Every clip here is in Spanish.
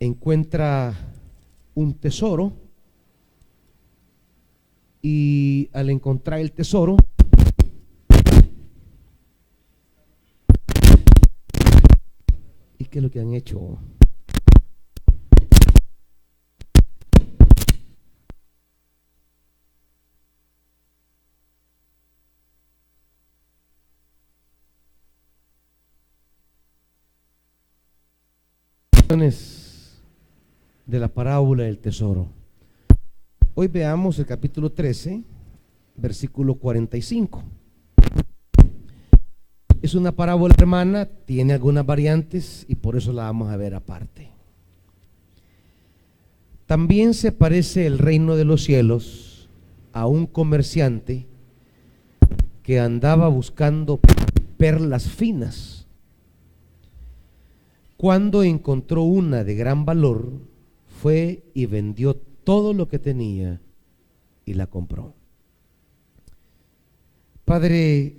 encuentra un tesoro y al encontrar el tesoro, ¿y qué es lo que han hecho? De la parábola del tesoro. Hoy veamos el capítulo 13, versículo 45. Es una parábola hermana, tiene algunas variantes y por eso la vamos a ver aparte. También se parece el reino de los cielos a un comerciante que andaba buscando perlas finas. Cuando encontró una de gran valor, fue y vendió todo lo que tenía y la compró. Padre,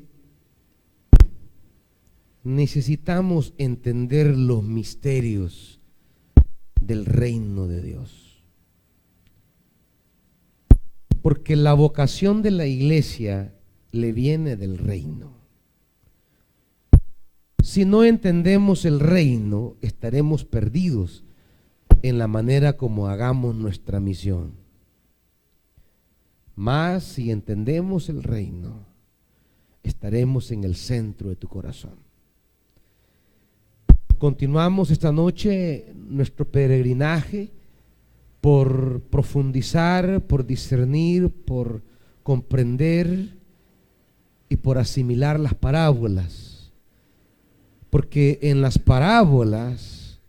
necesitamos entender los misterios del reino de Dios, porque la vocación de la iglesia le viene del reino. Si no entendemos el reino, estaremos perdidos en la manera como hagamos nuestra misión. Mas si entendemos el reino, estaremos en el centro de tu corazón. Continuamos esta noche nuestro peregrinaje por profundizar, por discernir, por comprender y por asimilar las parábolas. Porque en las parábolas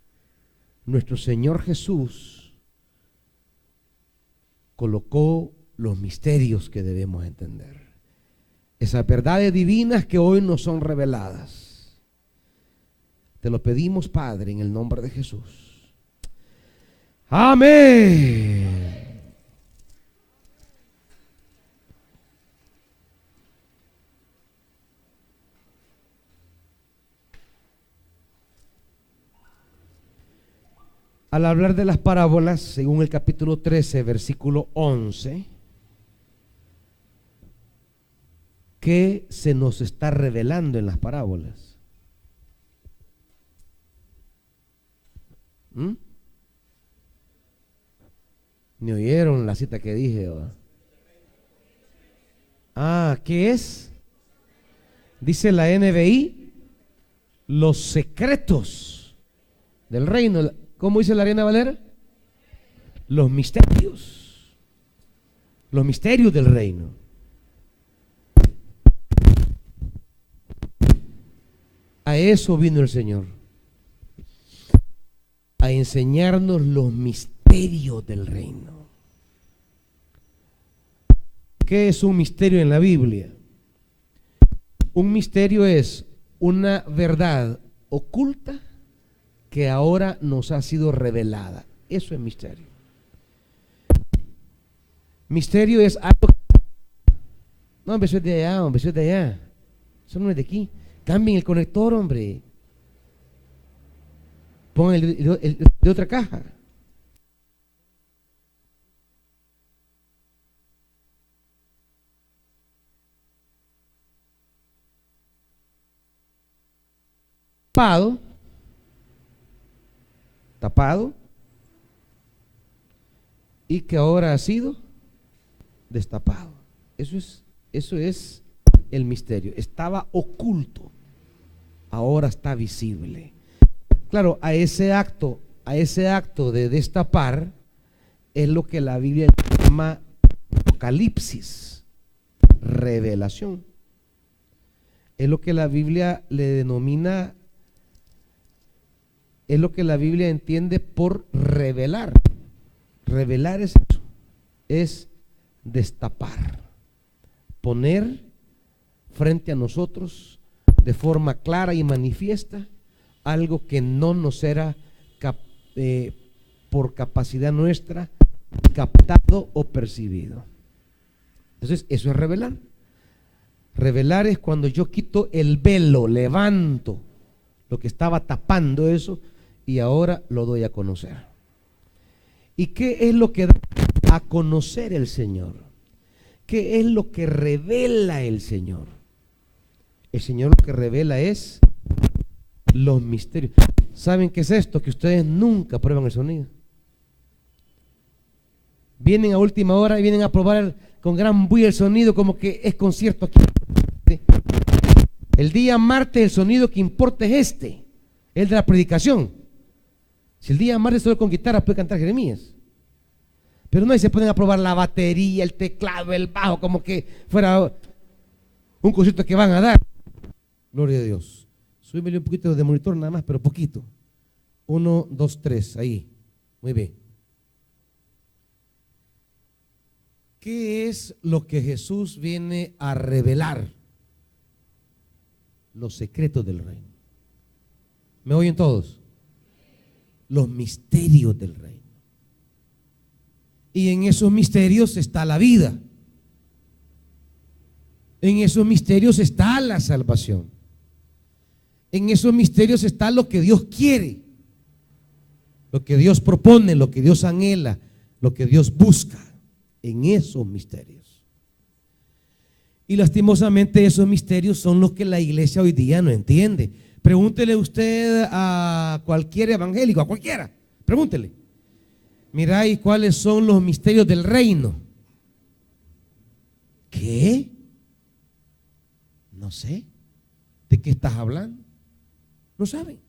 nuestro Señor Jesús colocó los misterios que debemos entender. Esas verdades divinas que hoy nos son reveladas. Te lo pedimos, Padre, en el nombre de Jesús. Amén. Al hablar de las parábolas, según el capítulo 13, versículo 11, ¿qué se nos está revelando en las parábolas? ¿Me oyeron la cita que dije? ¿Qué es? Dice la NBI, los secretos del reino. ¿Cómo dice la Reina Valera? Los misterios del reino. A eso vino el Señor, a enseñarnos los misterios del reino. ¿Qué es un misterio en la Biblia? Un misterio es una verdad oculta que ahora nos ha sido revelada. Eso es misterio. Misterio es algo. No, hombre, eso es de allá, hombre, eso es de allá. Eso no es de aquí. Cambien el conector, hombre. Pongan el de otra caja. Tapado y que ahora ha sido destapado. Eso es el misterio. Estaba oculto, ahora está visible. Claro, a ese acto de destapar es lo que la Biblia llama apocalipsis, revelación. Es lo que la Biblia le denomina, es lo que la Biblia entiende por revelar. Revelar es eso, es destapar, poner frente a nosotros de forma clara y manifiesta algo que no nos era por capacidad nuestra captado o percibido. Entonces eso es revelar. Revelar es cuando yo quito el velo, levanto lo que estaba tapando eso y ahora lo doy a conocer. ¿Y qué es lo que da a conocer el Señor? ¿Qué es lo que revela el Señor? El Señor lo que revela es los misterios. ¿Saben qué es esto? Que ustedes nunca prueban el sonido. Vienen a última hora y vienen a probar con gran bulla el sonido, como que es concierto aquí. El día martes el sonido que importa es este, el de la predicación. Si el día martes solo con guitarra puede cantar Jeremías, pero no, y se ponen a probar la batería, el teclado, el bajo, como que fuera un concierto que van a dar. Gloria a Dios. Súbeme un poquito de monitor nada más, pero poquito. 1, 2, 3, ahí. Muy bien. ¿Qué es lo que Jesús viene a revelar? Los secretos del reino. ¿Me oyen todos? Los misterios del reino. Y en esos misterios está la vida. En esos misterios está la salvación. En esos misterios está lo que Dios quiere, lo que Dios propone, lo que Dios anhela, lo que Dios busca. En esos misterios. Y lastimosamente esos misterios son los que la iglesia hoy día no entiende. Pregúntele usted a cualquier evangélico, a cualquiera, pregúntele. Mira, ¿y cuáles son los misterios del reino? ¿Qué? No sé. ¿De qué estás hablando? No saben.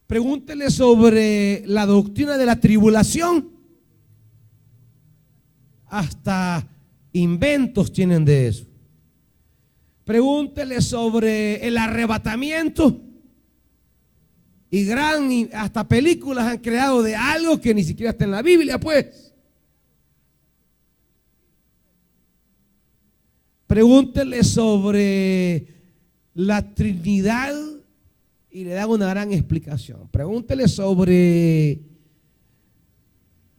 Pregúntele sobre la doctrina de la tribulación. Hasta inventos tienen de eso. Pregúntele sobre el arrebatamiento. Y hasta películas han creado de algo que ni siquiera está en la Biblia, pues. Pregúntele sobre la Trinidad y le dan una gran explicación. Pregúntele sobre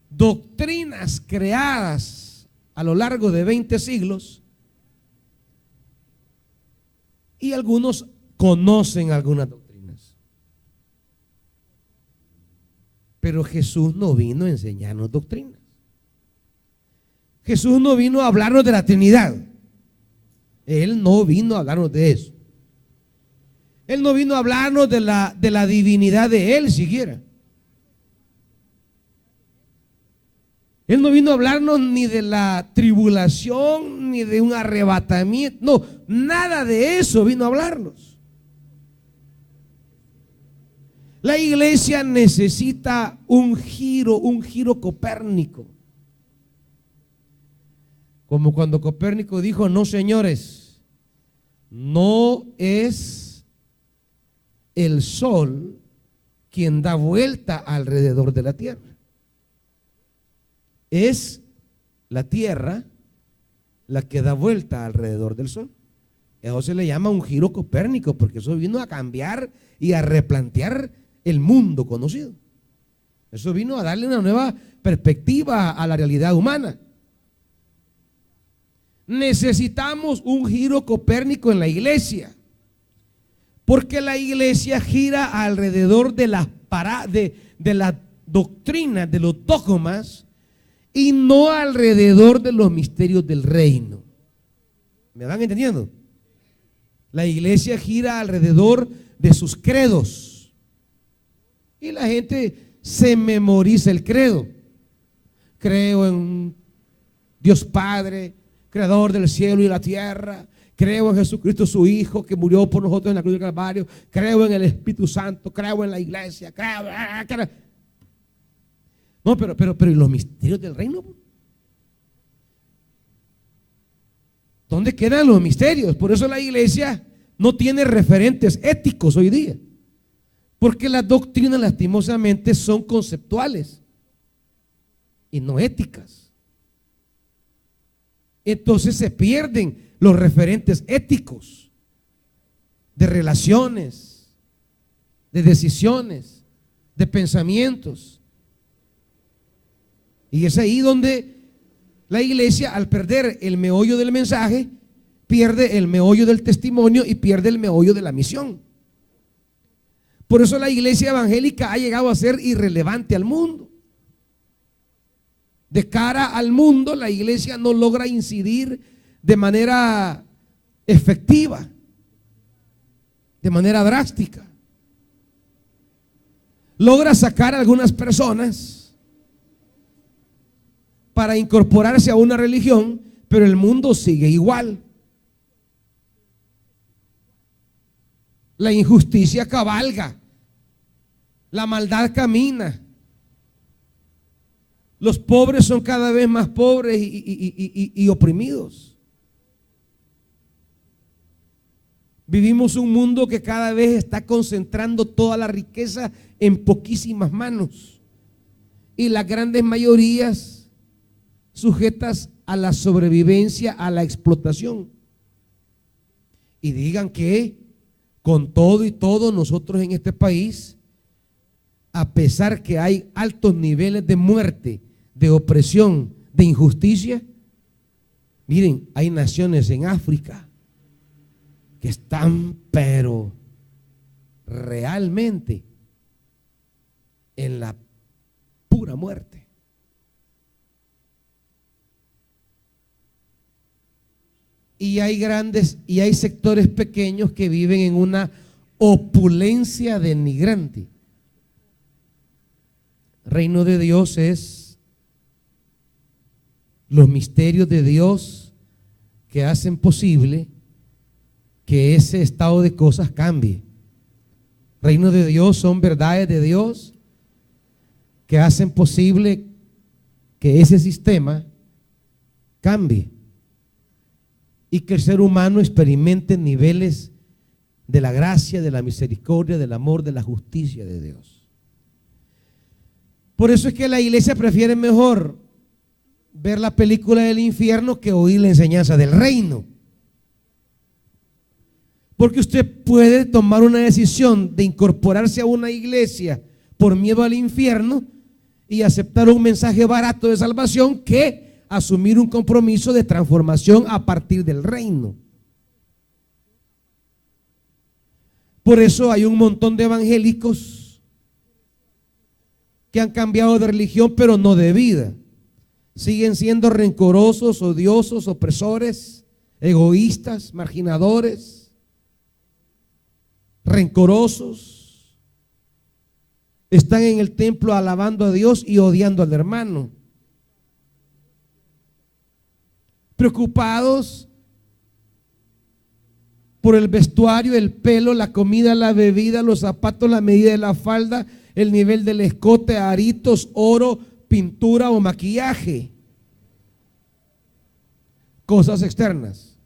doctrinas creadas a lo largo de 20 siglos y algunos conocen algunas doctrinas. Pero Jesús no vino a enseñarnos doctrinas. Jesús no vino a hablarnos de la Trinidad. Él no vino a hablarnos de eso. Él no vino a hablarnos de la divinidad de Él siquiera. Él no vino a hablarnos ni de la tribulación, ni de un arrebatamiento. No, nada de eso vino a hablarnos. La iglesia necesita un giro copérnico. Como cuando Copérnico dijo: no, señores, no es el sol quien da vuelta alrededor de la tierra. Es la tierra la que da vuelta alrededor del sol. Eso se le llama un giro copérnico, porque eso vino a cambiar y a replantear el mundo conocido. Eso vino a darle una nueva perspectiva a la realidad humana. Necesitamos un giro copérnico en la iglesia, porque la iglesia gira alrededor de la doctrina, de los dogmas, y no alrededor de los misterios del reino. ¿Me van entendiendo? La iglesia gira alrededor de sus credos y la gente se memoriza el credo. Creo en Dios Padre, creador del cielo y la tierra. Creo en Jesucristo su Hijo, que murió por nosotros en la cruz del Calvario. Creo en el Espíritu Santo, creo en la iglesia, creo. No, pero ¿y los misterios del reino? ¿Dónde quedan los misterios? Por eso la iglesia no tiene referentes éticos hoy día, porque las doctrinas lastimosamente son conceptuales y no éticas. Entonces se pierden los referentes éticos de relaciones, de decisiones, de pensamientos. Y es ahí donde la iglesia, al perder el meollo del mensaje, pierde el meollo del testimonio y pierde el meollo de la misión. Por eso la iglesia evangélica ha llegado a ser irrelevante al mundo. De cara al mundo, la iglesia no logra incidir de manera efectiva, de manera drástica. Logra sacar a algunas personas para incorporarse a una religión, pero el mundo sigue igual. La injusticia cabalga, la maldad camina, los pobres son cada vez más pobres y oprimidos. Vivimos un mundo que cada vez está concentrando toda la riqueza en poquísimas manos y las grandes mayorías sujetas a la sobrevivencia, a la explotación. Y digan que con todo y todo nosotros en este país, a pesar que hay altos niveles de muerte, de opresión, de injusticia, miren, hay naciones en África que están pero realmente en la pura muerte. Y hay sectores pequeños que viven en una opulencia denigrante. Reino de Dios es los misterios de Dios que hacen posible que ese estado de cosas cambie. Reino de Dios son verdades de Dios que hacen posible que ese sistema cambie y que el ser humano experimente niveles de la gracia, de la misericordia, del amor, de la justicia de Dios. Por eso es que la iglesia prefiere mejor ver la película del infierno que oír la enseñanza del reino. Porque usted puede tomar una decisión de incorporarse a una iglesia por miedo al infierno y aceptar un mensaje barato de salvación que asumir un compromiso de transformación a partir del reino. Por eso hay un montón de evangélicos que han cambiado de religión, pero no de vida. Siguen siendo rencorosos, odiosos, opresores, egoístas, marginadores, rencorosos. Están en el templo alabando a Dios y odiando al hermano. Preocupados por el vestuario, el pelo, la comida, la bebida, los zapatos, la medida de la falda, el nivel del escote, aritos, oro, pintura o maquillaje. Cosas externas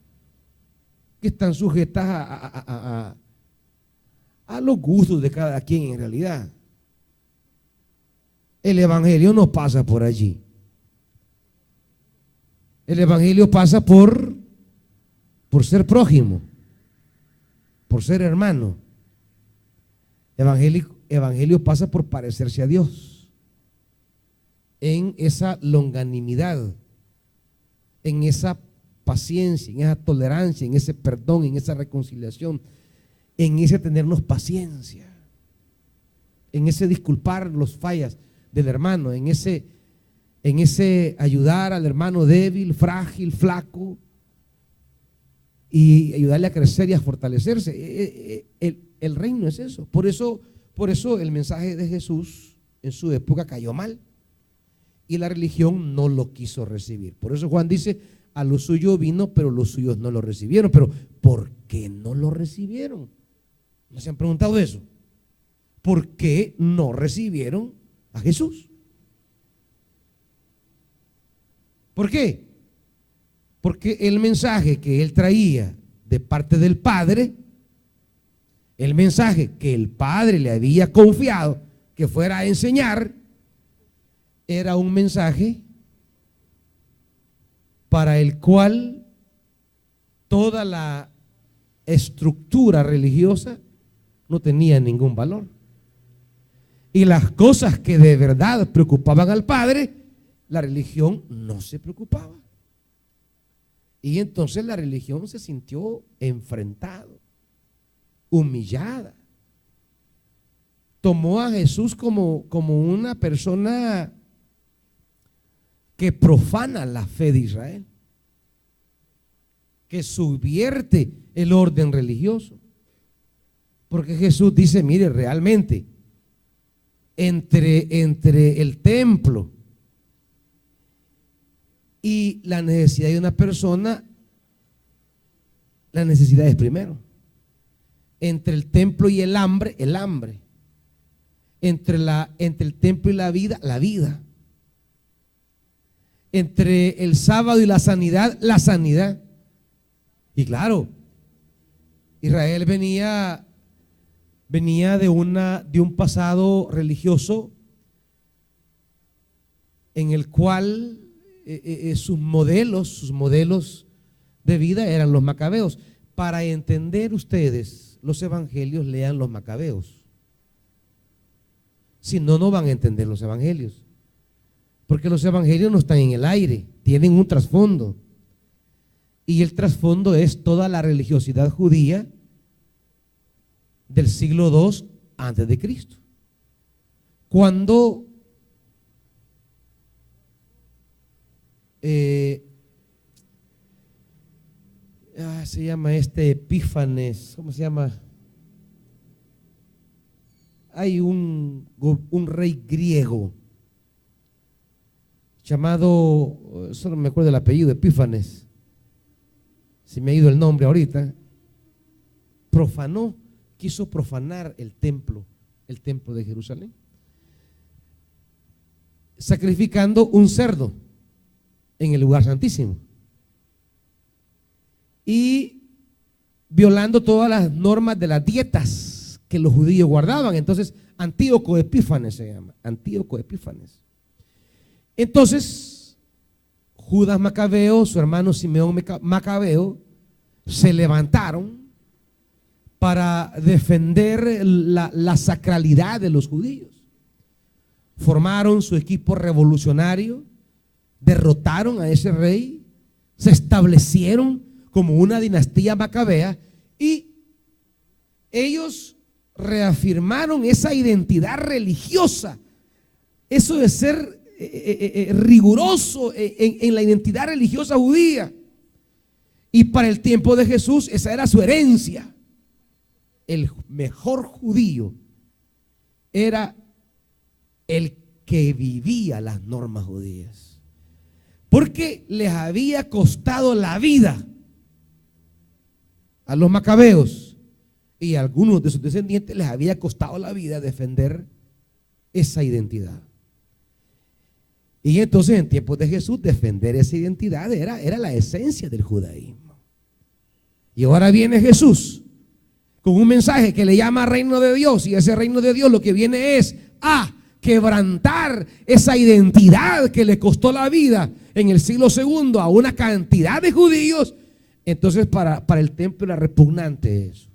que están sujetas a los gustos de cada quien en realidad. El evangelio no pasa por allí. El evangelio pasa por ser prójimo, por ser hermano. Evangelio pasa por parecerse a Dios en esa longanimidad, en esa paciencia, en esa tolerancia, en ese perdón, en esa reconciliación, en ese tenernos paciencia, en ese disculpar los fallas del hermano, en ese ayudar al hermano débil, frágil, flaco, y ayudarle a crecer y a fortalecerse. El reino es eso. Por eso el mensaje de Jesús en su época cayó mal y la religión no lo quiso recibir. Por eso Juan dice: a lo suyo vino, pero los suyos no lo recibieron. Pero ¿por qué no lo recibieron? ¿No se han preguntado eso? ¿Por qué no recibieron a Jesús? ¿Por qué? Porque el mensaje que él traía de parte del Padre, el mensaje que el Padre le había confiado que fuera a enseñar, era un mensaje para el cual toda la estructura religiosa no tenía ningún valor. Y las cosas que de verdad preocupaban al Padre, la religión no se preocupaba. Y entonces la religión se sintió enfrentada, humillada. Tomó a Jesús como una persona que profana la fe de Israel, que subvierte el orden religioso. Porque Jesús dice, mire, realmente, entre el templo y la necesidad de una persona, la necesidad es primero. Entre el templo y el hambre, el hambre. Entre el templo y la vida, la vida. Entre el sábado y la sanidad, la sanidad. Y claro, Israel venía de un pasado religioso en el cual sus modelos de vida eran los macabeos. Para entender ustedes los evangelios, lean los macabeos. Si no, no van a entender los evangelios. Porque los evangelios no están en el aire, tienen un trasfondo. Y el trasfondo es toda la religiosidad judía del siglo II antes de Cristo. Cuando se llama Epífanes, ¿cómo se llama? Hay un rey griego llamado, solo me acuerdo del apellido, Epífanes, se me ha ido el nombre ahorita. Quiso profanar el templo de Jerusalén, sacrificando un cerdo en el lugar santísimo y violando todas las normas de las dietas que los judíos guardaban. Entonces, Antíoco Epífanes se llama, Antíoco Epífanes. Entonces, Judas Macabeo, su hermano Simeón Macabeo, se levantaron para defender la sacralidad de los judíos. Formaron su equipo revolucionario, derrotaron a ese rey, se establecieron como una dinastía macabea y ellos reafirmaron esa identidad religiosa, eso de ser riguroso en la identidad religiosa judía. Y para el tiempo de Jesús esa era su herencia. El mejor judío era el que vivía las normas judías, porque les había costado la vida a los macabeos y a algunos de sus descendientes les había costado la vida defender esa identidad. Y entonces en tiempos de Jesús defender esa identidad era la esencia del judaísmo. Y ahora viene Jesús con un mensaje que le llama reino de Dios, y ese reino de Dios lo que viene es a quebrantar esa identidad que le costó la vida en el siglo II a una cantidad de judíos. Entonces para el templo era repugnante eso.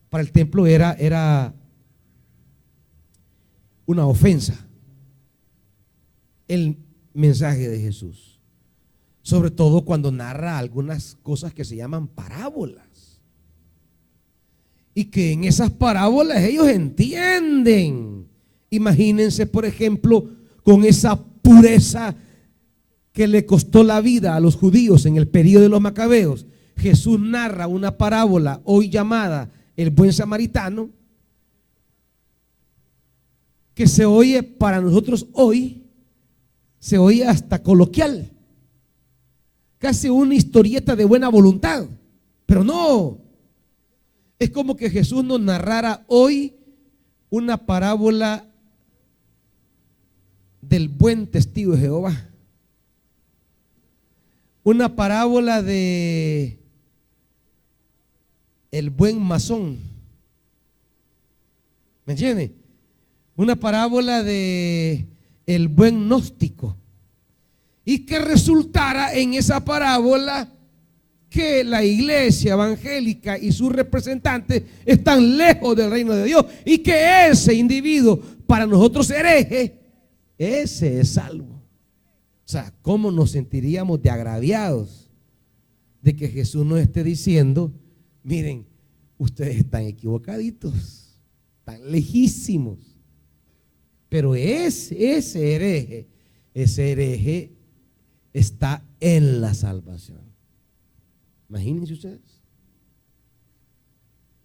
Para el templo era una ofensa el mensaje de Jesús, sobre todo cuando narra algunas cosas que se llaman parábolas, y que en esas parábolas ellos entienden. Imagínense, por ejemplo, con esa pureza que le costó la vida a los judíos en el periodo de los macabeos. Jesús narra una parábola hoy llamada el buen samaritano, que se oye para nosotros hoy, se oye hasta coloquial, casi una historieta de buena voluntad, pero no, es como que Jesús nos narrara hoy una parábola del buen testigo de Jehová, una parábola de el buen masón, ¿me entiende? Una parábola de el buen gnóstico, y que resultara en esa parábola que la iglesia evangélica y sus representantes están lejos del reino de Dios, y que ese individuo, para nosotros hereje, ese es salvo. O sea, ¿cómo nos sentiríamos de agraviados de que Jesús nos esté diciendo: miren, ustedes están equivocaditos, están lejísimos? Pero ese hereje está en la salvación. Imagínense ustedes.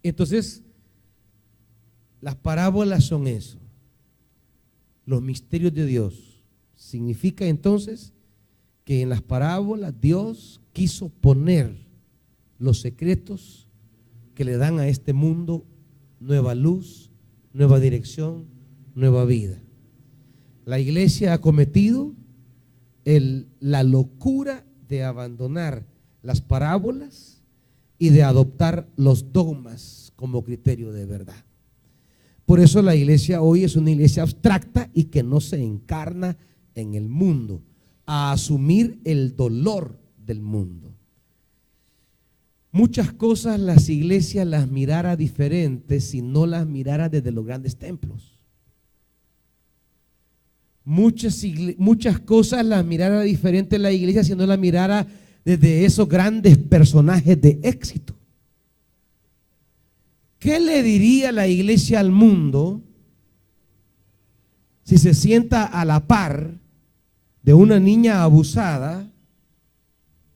Entonces, las parábolas son eso, los misterios de Dios. Significa entonces que en las parábolas Dios quiso poner los secretos que le dan a este mundo nueva luz, nueva dirección, nueva vida. La iglesia ha cometido la locura de abandonar las parábolas y de adoptar los dogmas como criterio de verdad. Por eso la iglesia hoy es una iglesia abstracta y que no se encarna en el mundo, a asumir el dolor del mundo. Muchas cosas las iglesias las mirara diferentes si no las mirara desde los grandes templos. Muchas cosas las mirara diferente la iglesia si no las mirara desde esos grandes personajes de éxito. ¿Qué le diría la iglesia al mundo si se sienta a la par de una niña abusada?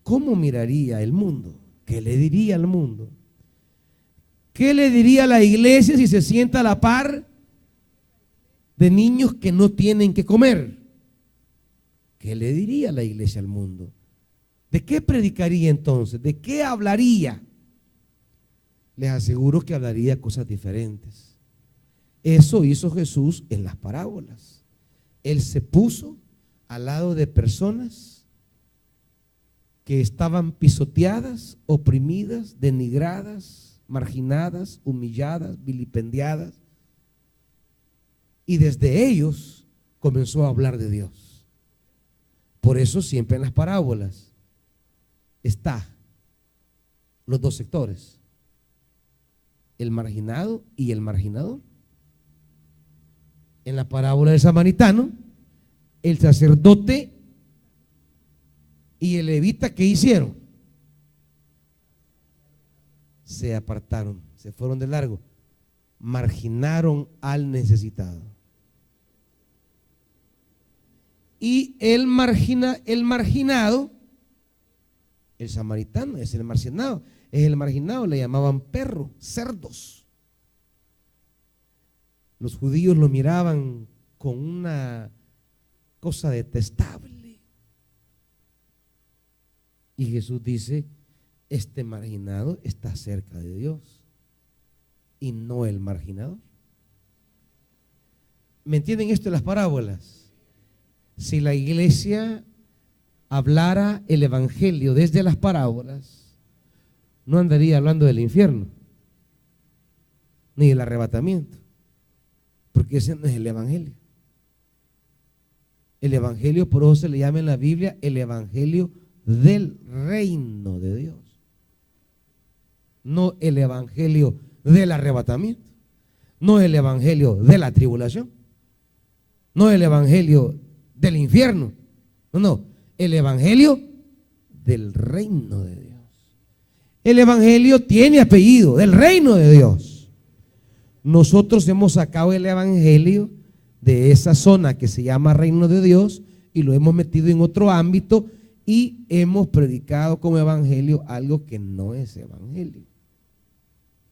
¿Cómo miraría el mundo? ¿Qué le diría al mundo? ¿Qué le diría la iglesia si se sienta a la par de niños que no tienen que comer? ¿Qué le diría la iglesia al mundo? ¿De qué predicaría entonces? ¿De qué hablaría? Les aseguro que hablaría cosas diferentes. Eso hizo Jesús en las parábolas. Él se puso al lado de personas que estaban pisoteadas, oprimidas, denigradas, marginadas, humilladas, vilipendiadas. Y desde ellos comenzó a hablar de Dios. Por eso siempre en las parábolas está los dos sectores, el marginado y el marginador. En la parábola del samaritano, el sacerdote y el levita, ¿qué hicieron? Se apartaron, se fueron de largo, marginaron al necesitado. Y el marginado, el samaritano es el marginado, le llamaban perro, cerdos. Los judíos lo miraban con una cosa detestable. Y Jesús dice, este marginado está cerca de Dios y no el marginador. ¿Me entienden esto de las parábolas? Si la iglesia hablara el evangelio desde las parábolas, no andaría hablando del infierno ni del arrebatamiento, porque ese no es el evangelio. El evangelio, por eso se le llama en la Biblia el evangelio del reino de Dios, no el evangelio del arrebatamiento, no el evangelio de la tribulación, no el evangelio del infierno, no, el evangelio del reino de Dios. El evangelio tiene apellido, del reino de Dios. Nosotros hemos sacado el evangelio de esa zona que se llama reino de Dios y lo hemos metido en otro ámbito y hemos predicado como evangelio algo que no es evangelio.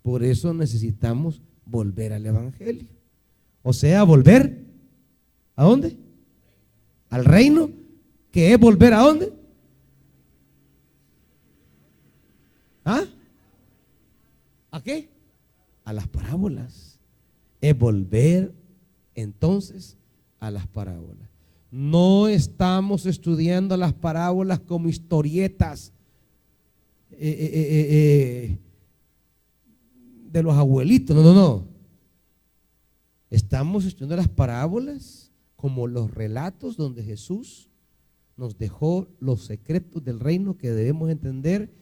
Por eso necesitamos volver al evangelio. O sea, volver ¿a dónde? Al reino, que es volver ¿a dónde? ¿Ah? ¿A qué? A las parábolas. Es volver entonces a las parábolas. No estamos estudiando las parábolas como historietas de los abuelitos, no. Estamos estudiando las parábolas como los relatos donde Jesús nos dejó los secretos del reino que debemos entender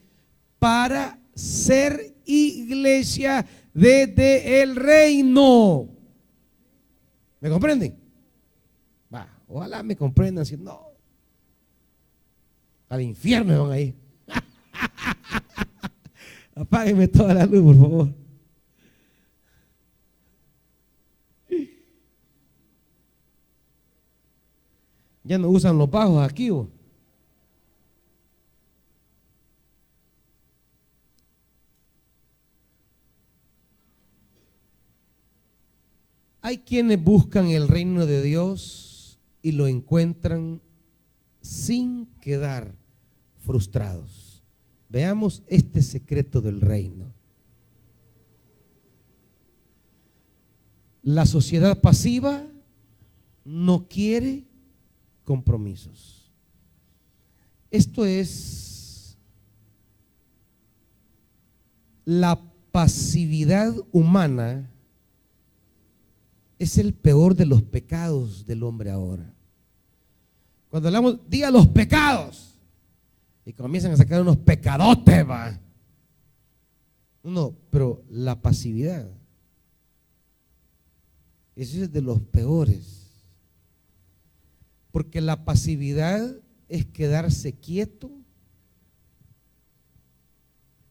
para ser iglesia desde el reino. ¿Me comprenden? Ojalá me comprendan, si no, al infierno me van a ir. Apáguenme toda la luz, por favor. Ya no usan los bajos aquí, ¿o? Hay quienes buscan el reino de Dios y lo encuentran sin quedar frustrados. Veamos este secreto del reino. La sociedad pasiva no quiere compromisos. Esto es la pasividad humana. Es el peor de los pecados del hombre ahora. Cuando hablamos, diga los pecados, y comienzan a sacar unos pecadotes, va. No, pero la pasividad, ese es de los peores. Porque la pasividad es quedarse quieto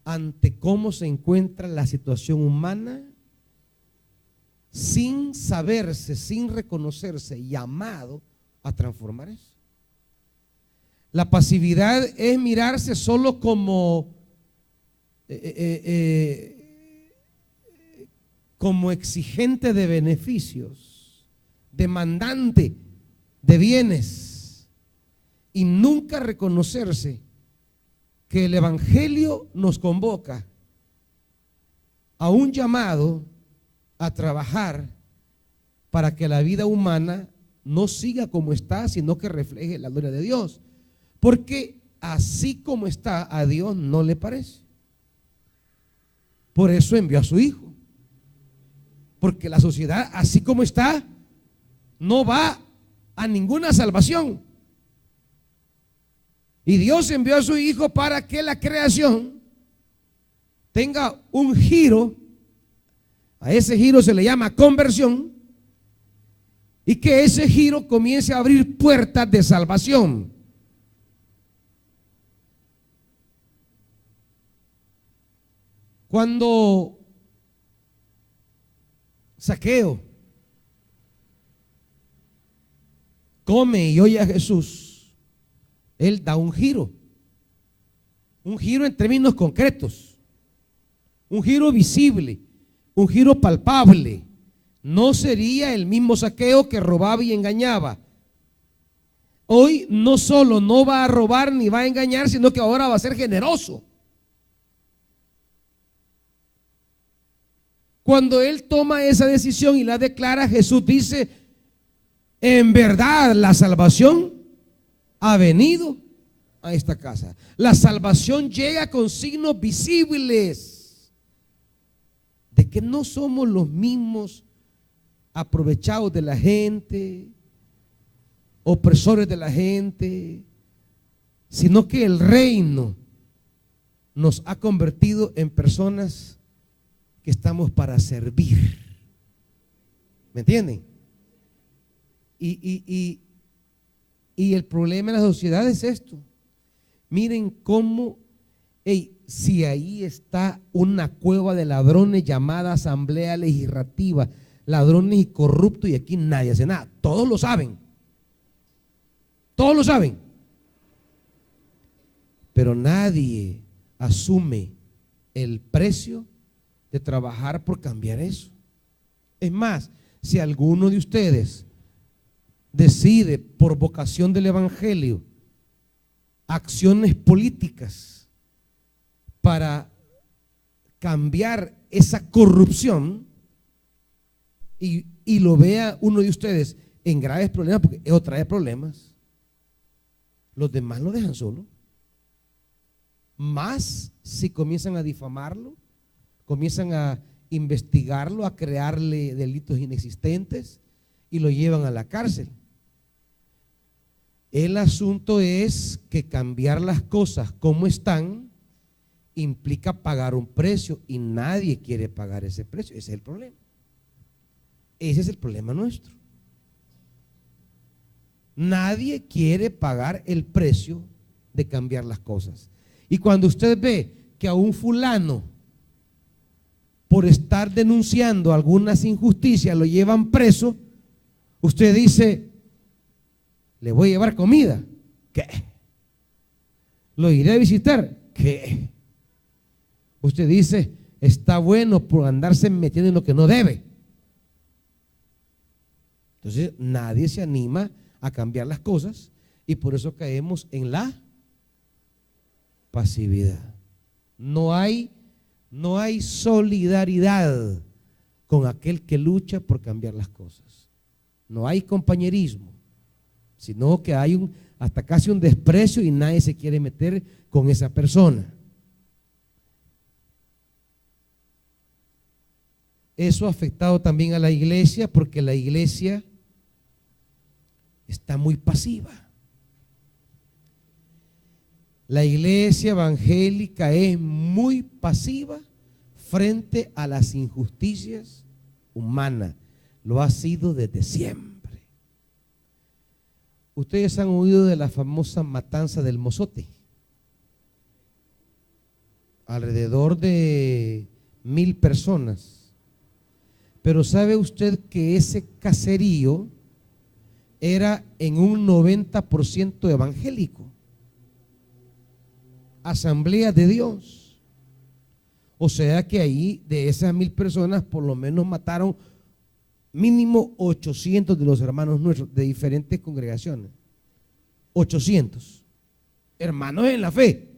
ante cómo se encuentra la situación humana, sin saberse, sin reconocerse llamado a transformar eso. La pasividad es mirarse solo como como exigente de beneficios, demandante de bienes, y nunca reconocerse que el Evangelio nos convoca a un llamado a trabajar para que la vida humana no siga como está, sino que refleje la gloria de Dios. Porque así como está, a Dios no le parece. Por eso envió a su Hijo. Porque la sociedad, así como está, no va a ninguna salvación. Y Dios envió a su Hijo para que la creación tenga un giro. A ese giro se le llama conversión. Y que ese giro comience a abrir puertas de salvación. Cuando Zaqueo come y oye a Jesús, él da un giro en términos concretos, un giro visible, un giro palpable. No sería el mismo Zaqueo que robaba y engañaba. Hoy no solo no va a robar ni va a engañar, sino que ahora va a ser generoso. Cuando él toma esa decisión y la declara, Jesús dice: en verdad la salvación ha venido a esta casa. La salvación llega con signos visibles de que no somos los mismos aprovechados de la gente, opresores de la gente, sino que el reino nos ha convertido en personas que estamos para servir. ¿Me entienden? Y el problema de la sociedad es esto. Miren cómo, si ahí está una cueva de ladrones llamada Asamblea Legislativa, ladrones y corruptos, y aquí nadie hace nada. Todos lo saben. Todos lo saben. Pero nadie asume el precio de trabajar por cambiar eso. Es más, si alguno de ustedes decide por vocación del Evangelio acciones políticas para cambiar esa corrupción y lo vea uno de ustedes en graves problemas, porque eso trae problemas, los demás lo dejan solo. Más si comienzan a difamarlo, comienzan a investigarlo, a crearle delitos inexistentes y lo llevan a la cárcel. El asunto es que cambiar las cosas como están implica pagar un precio y nadie quiere pagar ese precio. Ese es el problema. Ese es el problema nuestro. Nadie quiere pagar el precio de cambiar las cosas. Y cuando usted ve que a un fulano, por estar denunciando algunas injusticias, lo llevan preso, usted dice: le voy a llevar comida. ¿Qué? ¿Lo iré a visitar? ¿Qué? Usted dice: está bueno por andarse metiendo en lo que no debe. Entonces nadie se anima a cambiar las cosas y por eso caemos en la pasividad. No hay solidaridad con aquel que lucha por cambiar las cosas. No hay compañerismo, sino que hay hasta casi un desprecio y nadie se quiere meter con esa persona. Eso ha afectado también a la iglesia porque la iglesia está muy pasiva. La iglesia evangélica es muy pasiva frente a las injusticias humanas. Lo ha sido desde siempre. Ustedes han oído de la famosa matanza del Mozote. Alrededor de 1000 personas. Pero ¿sabe usted que ese caserío era en un 90% evangélico? Asamblea de Dios. O sea que ahí de esas 1000 personas por lo menos mataron mínimo 800 de los hermanos nuestros de diferentes congregaciones. 800 hermanos en la fe.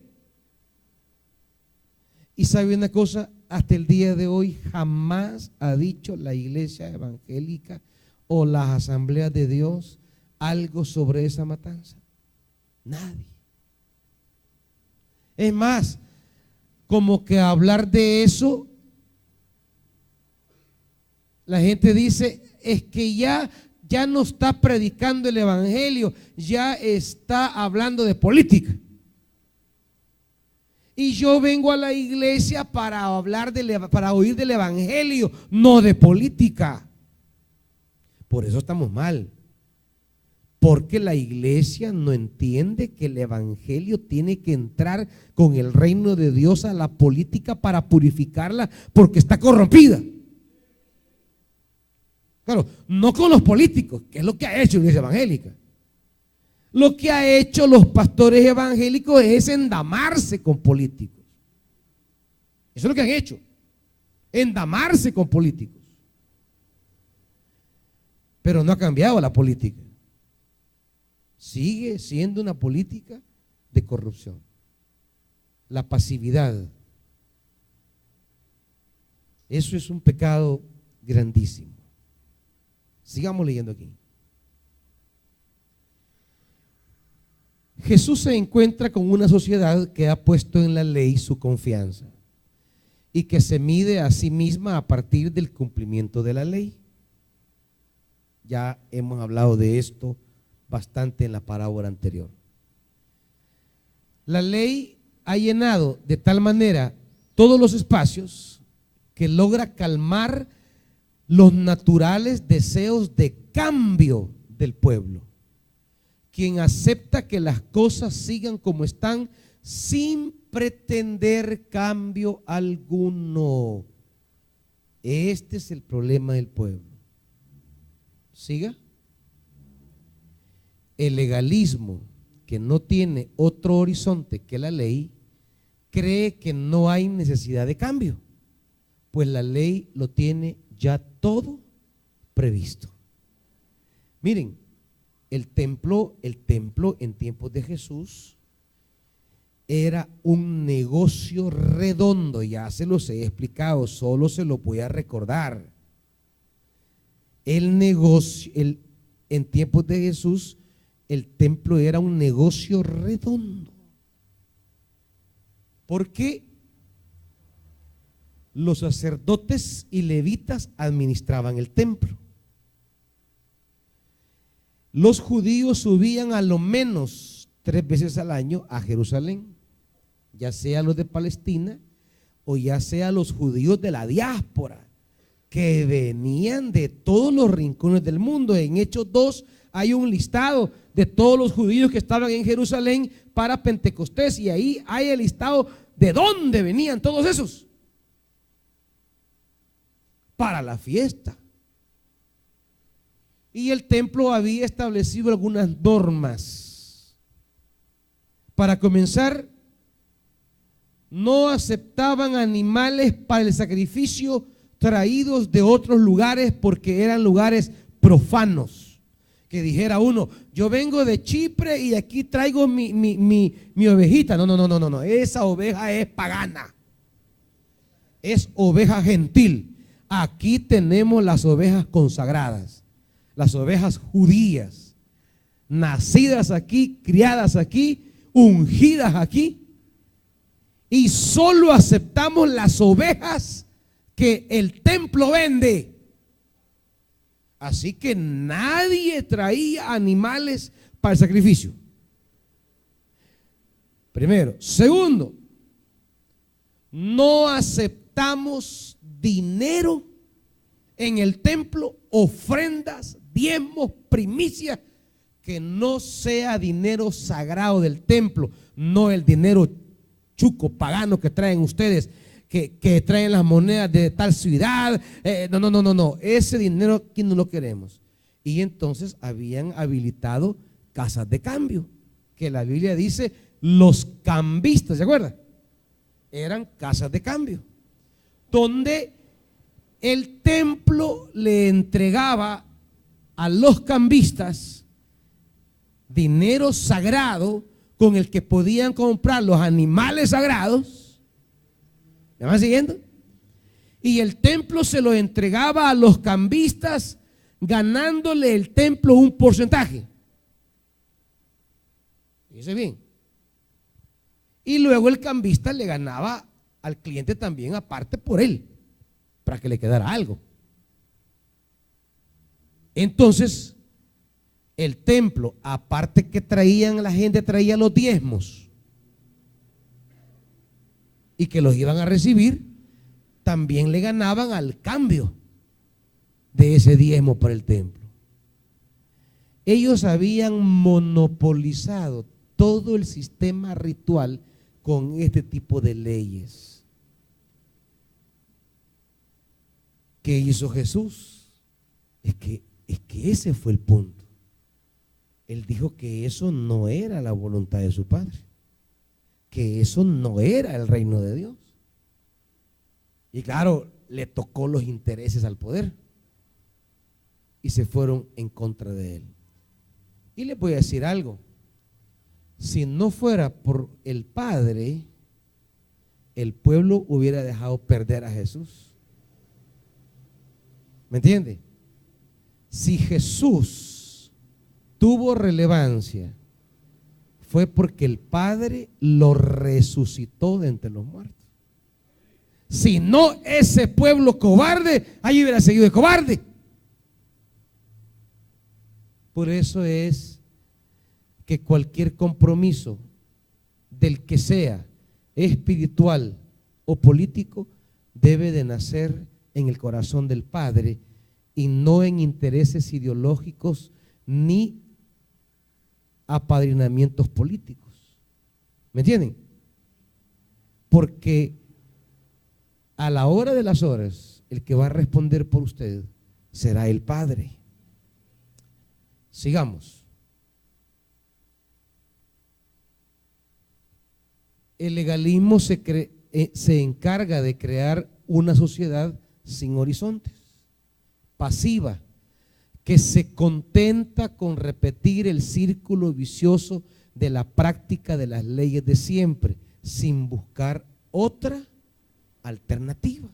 Y sabe una cosa, hasta el día de hoy jamás ha dicho la iglesia evangélica o las asambleas de Dios algo sobre esa matanza. Nadie. Es más, como que hablar de eso, la gente dice, es que ya no está predicando el evangelio, ya está hablando de política. Y yo vengo a la iglesia para para oír del evangelio, no de política. Por eso estamos mal. Porque la iglesia no entiende que el evangelio tiene que entrar con el reino de Dios a la política para purificarla, porque está corrompida. Claro, no con los políticos, que es lo que ha hecho la iglesia evangélica. Lo que ha hecho los pastores evangélicos es endamarse con políticos. Eso es lo que han hecho, endamarse con políticos. Pero no ha cambiado la política. Sigue siendo una política de corrupción. La pasividad. Eso es un pecado grandísimo. Sigamos leyendo aquí. Jesús se encuentra con una sociedad que ha puesto en la ley su confianza y que se mide a sí misma a partir del cumplimiento de la ley. Ya hemos hablado de esto bastante en la parábola anterior. La ley ha llenado de tal manera todos los espacios que logra calmar los naturales deseos de cambio del pueblo, quien acepta que las cosas sigan como están sin pretender cambio alguno. Este es el problema del pueblo. ¿Siga? El legalismo, que no tiene otro horizonte que la ley, cree que no hay necesidad de cambio, pues la ley lo tiene ya todo previsto. Miren, el templo en tiempos de Jesús era un negocio redondo, ya se los he explicado, solo se lo voy a recordar. El negocio, en tiempos de Jesús, el templo era un negocio redondo. Porque los sacerdotes y levitas administraban el templo. Los judíos subían a lo menos 3 veces al año a Jerusalén, ya sea los de Palestina o ya sea los judíos de la diáspora, que venían de todos los rincones del mundo. En Hechos 2 hay un listado de todos los judíos que estaban en Jerusalén para Pentecostés, y ahí hay el listado de dónde venían todos esos para la fiesta. Y el templo había establecido algunas normas. Para comenzar, no aceptaban animales para el sacrificio traídos de otros lugares, porque eran lugares profanos. Que dijera uno, yo vengo de Chipre y aquí traigo mi ovejita. No. Esa oveja es pagana. Es oveja gentil. Aquí tenemos las ovejas consagradas, las ovejas judías, nacidas aquí, criadas aquí, ungidas aquí. Y solo aceptamos las ovejas que el templo vende. Así que nadie traía animales para el sacrificio. Primero. Segundo, no aceptamos dinero en el templo, ofrendas, diezmos, primicias, que no sea dinero sagrado del templo, no el dinero chuco pagano que traen ustedes, que traen las monedas de tal ciudad. No, ese dinero aquí no lo queremos. Y entonces habían habilitado casas de cambio, que la Biblia dice los cambistas, ¿se acuerdan? Eran casas de cambio, donde el templo le entregaba a los cambistas dinero sagrado con el que podían comprar los animales sagrados. ¿Me van siguiendo? Y el templo se lo entregaba a los cambistas, ganándole el templo un porcentaje. Fíjese bien. Y luego el cambista le ganaba al cliente también aparte por él, para que le quedara algo. Entonces, el templo, aparte que traían, la gente traía los diezmos y que los iban a recibir, también le ganaban al cambio de ese diezmo para el templo. Ellos habían monopolizado todo el sistema ritual con este tipo de leyes. ¿Qué hizo Jesús? Es que ese fue el punto. Él dijo que eso no era la voluntad de su Padre, que eso no era el reino de Dios. Y claro, le tocó los intereses al poder y se fueron en contra de él. Y les voy a decir algo: si no fuera por el Padre, el pueblo hubiera dejado perder a Jesús. ¿Me entiende? Si Jesús tuvo relevancia, fue porque el Padre lo resucitó de entre los muertos. Si no, ese pueblo cobarde, ahí hubiera seguido de cobarde. Por eso es que cualquier compromiso del que sea, espiritual o político, debe de nacer en el corazón del Padre y no en intereses ideológicos ni apadrinamientos políticos. ¿Me entienden? Porque a la hora de las horas, el que va a responder por usted será el Padre. Sigamos. El legalismo se encarga de crear una sociedad sin horizontes, pasiva, que se contenta con repetir el círculo vicioso de la práctica de las leyes de siempre, sin buscar otra alternativa.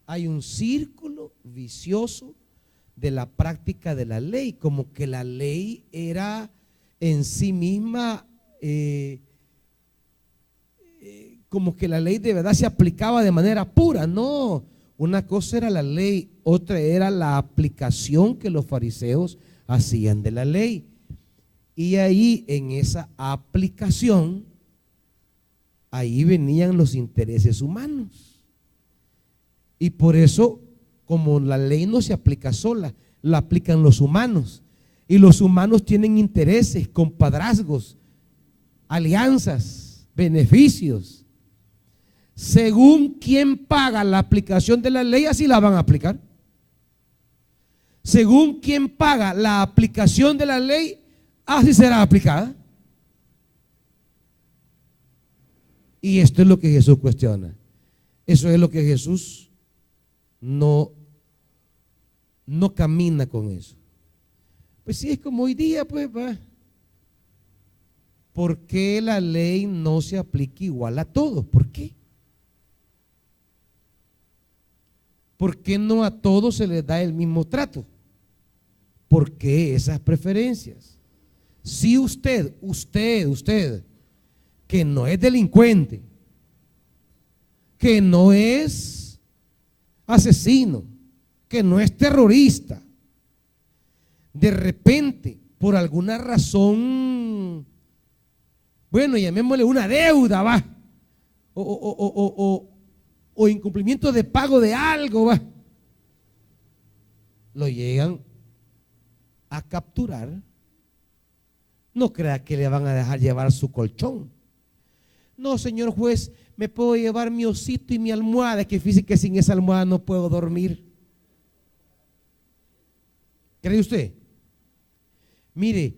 Hay un círculo vicioso de la práctica de la ley, como que la ley era en sí misma, como que la ley de verdad se aplicaba de manera pura. No, una cosa era la ley, otra era la aplicación que los fariseos hacían de la ley. Y ahí, en esa aplicación, ahí venían los intereses humanos. Y por eso, como la ley no se aplica sola, la aplican los humanos. Y los humanos tienen intereses, compadrazgos, alianzas, beneficios. Según quien paga la aplicación de la ley, así la van a aplicar. Según quien paga la aplicación de la ley, así será aplicada. Y esto es lo que Jesús cuestiona. Eso es lo que Jesús no no camina con eso. Pues sí, es como hoy día, pues va. ¿Por qué la ley no se aplica igual a todos? ¿Por qué? ¿Por qué no a todos se les da el mismo trato? ¿Por qué esas preferencias? Si usted, que no es delincuente, que no es asesino, que no es terrorista, de repente, por alguna razón, bueno, llamémosle una deuda, va, o incumplimiento de pago de algo, va, lo llegan a capturar, no crea que le van a dejar llevar su colchón. No, señor juez, me puedo llevar mi osito y mi almohada, que fíjese que sin esa almohada no puedo dormir. ¿Cree usted? Mire,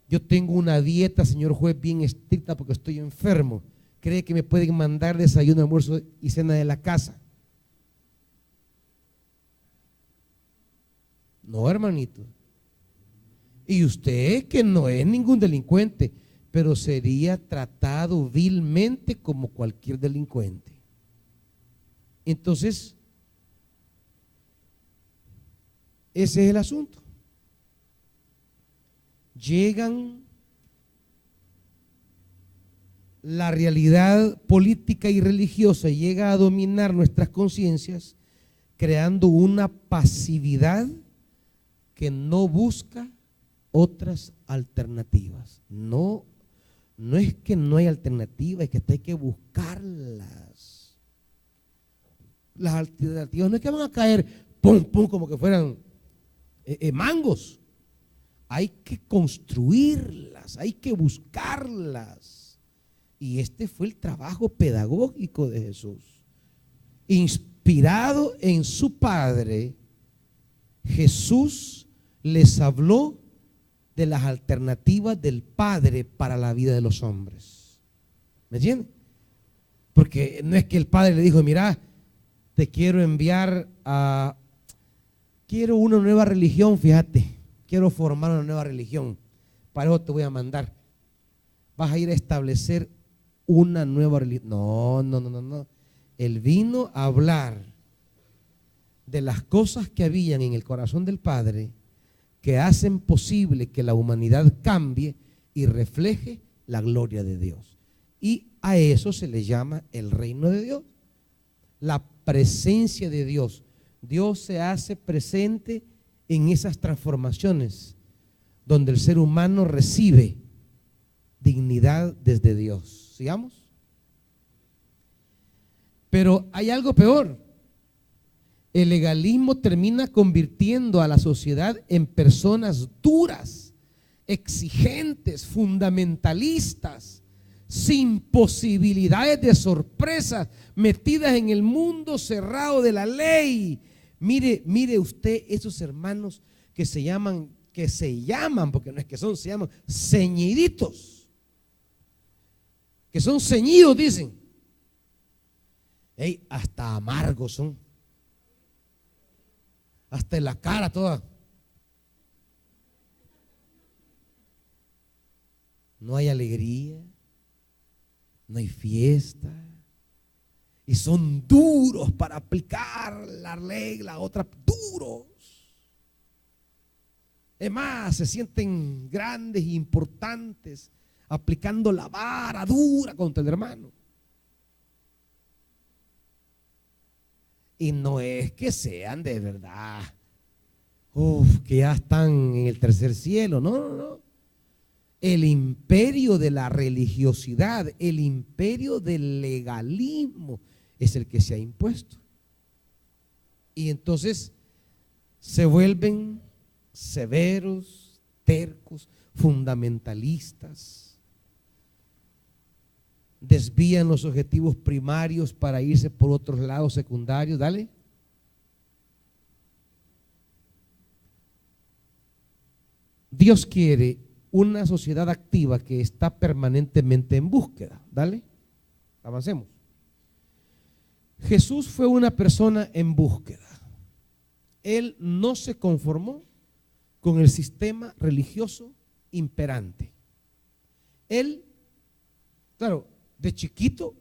yo tengo una dieta, señor juez, bien estricta porque estoy enfermo. ¿Cree que me pueden mandar desayuno, almuerzo y cena de la casa? No, hermanito. Y usted, que no es ningún delincuente, pero sería tratado vilmente como cualquier delincuente. Entonces, ese es el asunto. La realidad política y religiosa llega a dominar nuestras conciencias, creando una pasividad que no busca otras alternativas. No es que no hay alternativas, es que hay que buscarlas. Las alternativas no es que van a caer pum, pum, como que fueran mangos. Hay que construirlas, hay que buscarlas. Y este fue el trabajo pedagógico de Jesús. Inspirado en su Padre, Jesús les habló de las alternativas del Padre para la vida de los hombres. ¿Me entienden? Porque no es que el Padre le dijo, mira, te quiero enviar quiero una nueva religión, fíjate, quiero formar una nueva religión, para eso te voy a mandar. Vas a ir a establecer una nueva religión. No. Él vino a hablar de las cosas que habían en el corazón del Padre, que hacen posible que la humanidad cambie y refleje la gloria de Dios. Y a eso se le llama el reino de Dios, la presencia de Dios. Dios se hace presente en esas transformaciones donde el ser humano recibe dignidad desde Dios. ¿Sigamos? Pero hay algo peor. El legalismo termina convirtiendo a la sociedad en personas duras, exigentes, fundamentalistas, sin posibilidades de sorpresas, metidas en el mundo cerrado de la ley. Mire usted esos hermanos que se llaman, porque no es que son, se llaman ceñiditos, que son ceñidos, dicen. Hasta amargos son. Hasta en la cara toda. No hay alegría, no hay fiesta. Y son duros para aplicar la ley, la otra, duros. Es más, se sienten grandes e importantes aplicando la vara dura contra el hermano. Y no es que sean de verdad, que ya están en el tercer cielo, no. El imperio de la religiosidad, el imperio del legalismo es el que se ha impuesto. Y entonces se vuelven severos, tercos, fundamentalistas. Desvían los objetivos primarios para irse por otros lados secundarios. Dale. Dios quiere una sociedad activa que está permanentemente en búsqueda. Dale, avancemos. Jesús fue una persona en búsqueda. Él no se conformó con el sistema religioso imperante. Él, claro, de chiquito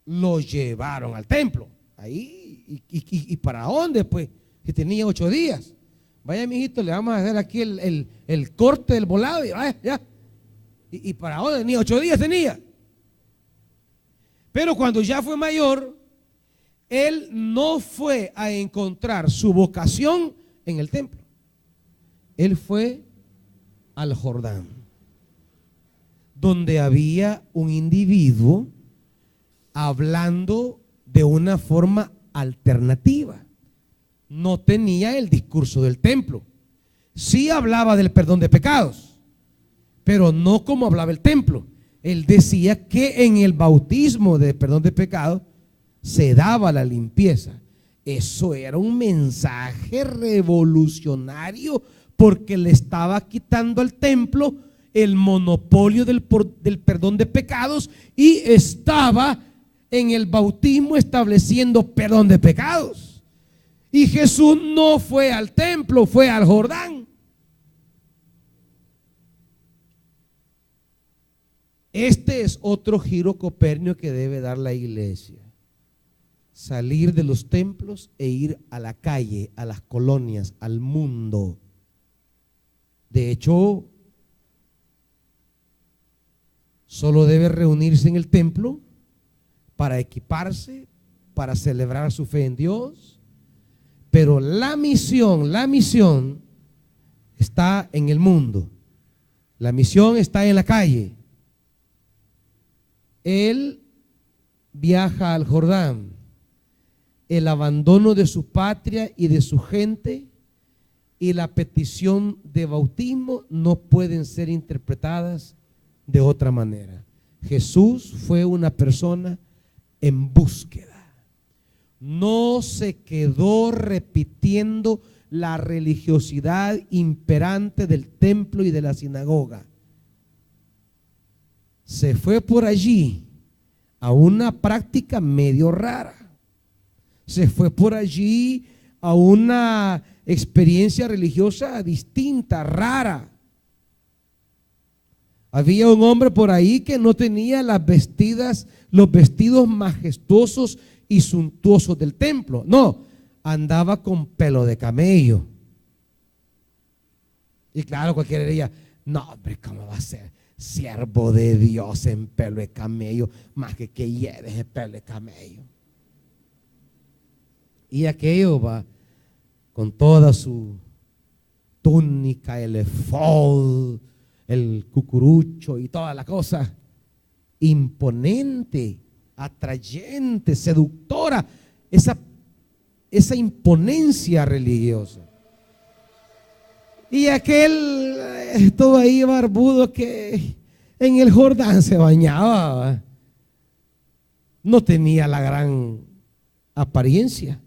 lo llevaron al templo. Ahí, ¿y para dónde? Pues, que tenía 8 días. Vaya, mijito, le vamos a hacer aquí el corte del volado y vaya, ya. ¿Y para dónde? Ni 8 días tenía. Pero cuando ya fue mayor, él no fue a encontrar su vocación en el templo. Él fue al Jordán, donde había un individuo hablando de una forma alternativa. No tenía el discurso del templo. Sí hablaba del perdón de pecados, pero no como hablaba el templo. Él decía que en el bautismo de perdón de pecados se daba la limpieza. Eso era un mensaje revolucionario, porque le estaba quitando al templo el monopolio del perdón de pecados y estaba en el bautismo estableciendo perdón de pecados. Y Jesús no fue al templo, fue al Jordán. Este es otro giro copérnico que debe dar la iglesia: salir de los templos e ir a la calle, a las colonias, al mundo. De hecho, solo debe reunirse en el templo para equiparse, para celebrar su fe en Dios, pero la misión está en el mundo. La misión está en la calle. Él viaja al Jordán. El abandono de su patria y de su gente y la petición de bautismo no pueden ser interpretadas de otra manera. Jesús fue una persona en búsqueda. No se quedó repitiendo la religiosidad imperante del templo y de la sinagoga. Se fue por allí a una práctica medio rara. Se fue por allí a una experiencia religiosa distinta, rara. Había un hombre por ahí que no tenía los vestidos majestuosos y suntuosos del templo. No, andaba con pelo de camello. Y claro, cualquiera diría: no, hombre, ¿cómo va a ser siervo de Dios en pelo de camello? Más que lleves el pelo de camello. Y aquello va con toda su túnica, el efod, el cucurucho y toda la cosa, imponente, atrayente, seductora, esa imponencia religiosa. Y aquel todo ahí barbudo que en el Jordán se bañaba, no tenía la gran apariencia.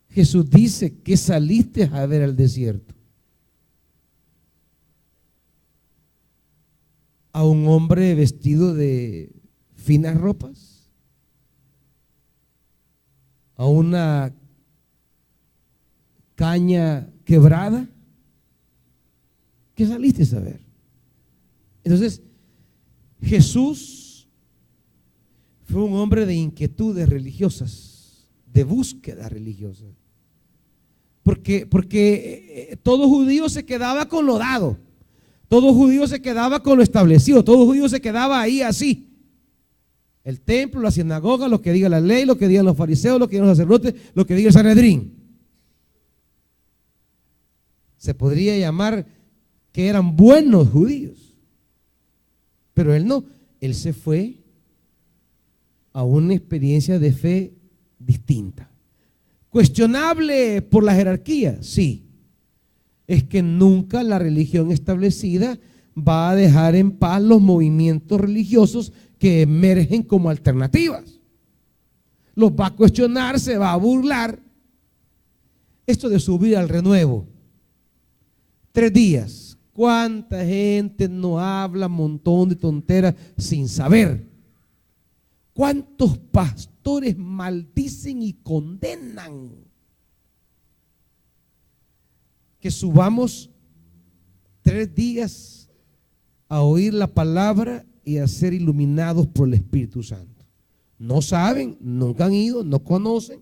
Jesús dice: que saliste a ver al desierto. A un hombre vestido de finas ropas, a una caña quebrada. ¿Qué saliste a ver? Entonces, Jesús fue un hombre de inquietudes religiosas, de búsqueda religiosa. Porque todo judío se quedaba con lo dado, todo judío se quedaba con lo establecido, todo judío se quedaba ahí así. El templo, la sinagoga, lo que diga la ley, lo que digan los fariseos, lo que digan los sacerdotes, lo que diga el Sanedrín. Se podría llamar que eran buenos judíos, pero él no. Él se fue a una experiencia de fe distinta. Cuestionable por la jerarquía, sí. Es que nunca la religión establecida va a dejar en paz los movimientos religiosos que emergen como alternativas. Los va a cuestionar, se va a burlar. Esto de subir al renuevo, 3 días. ¿Cuánta gente no habla un montón de tonteras sin saber? ¿Cuántos pastores maldicen y condenan que subamos 3 días a oír la palabra y a ser iluminados por el Espíritu Santo. No saben, nunca han ido, no conocen,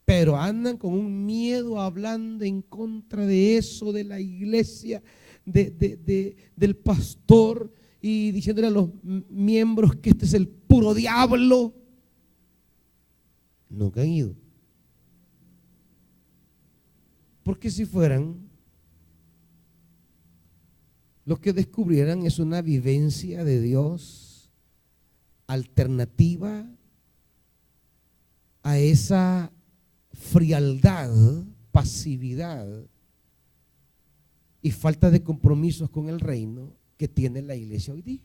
pero andan con un miedo hablando en contra de eso, de la iglesia, del pastor, y diciéndole a los miembros que este es el puro diablo. Nunca han ido. Porque si fueran, lo que descubrieran es una vivencia de Dios alternativa a esa frialdad, pasividad y falta de compromisos con el reino que tiene la iglesia hoy día.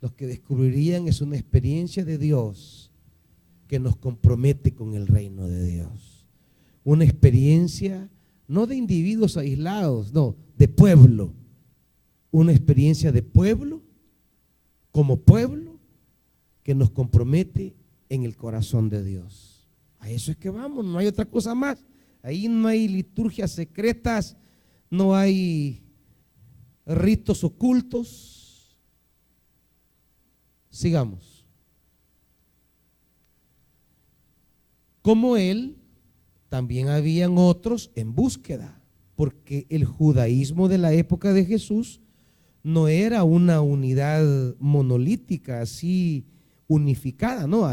Los que descubrirían es una experiencia de Dios que nos compromete con el reino de Dios. Una experiencia no de individuos aislados, no, de pueblo. Una experiencia de pueblo, como pueblo, que nos compromete en el corazón de Dios. A eso es que vamos, no hay otra cosa más. Ahí no hay liturgias secretas, no hay ritos ocultos. Sigamos. Como él, también habían otros en búsqueda, porque el judaísmo de la época de Jesús no era una unidad monolítica, así unificada, no,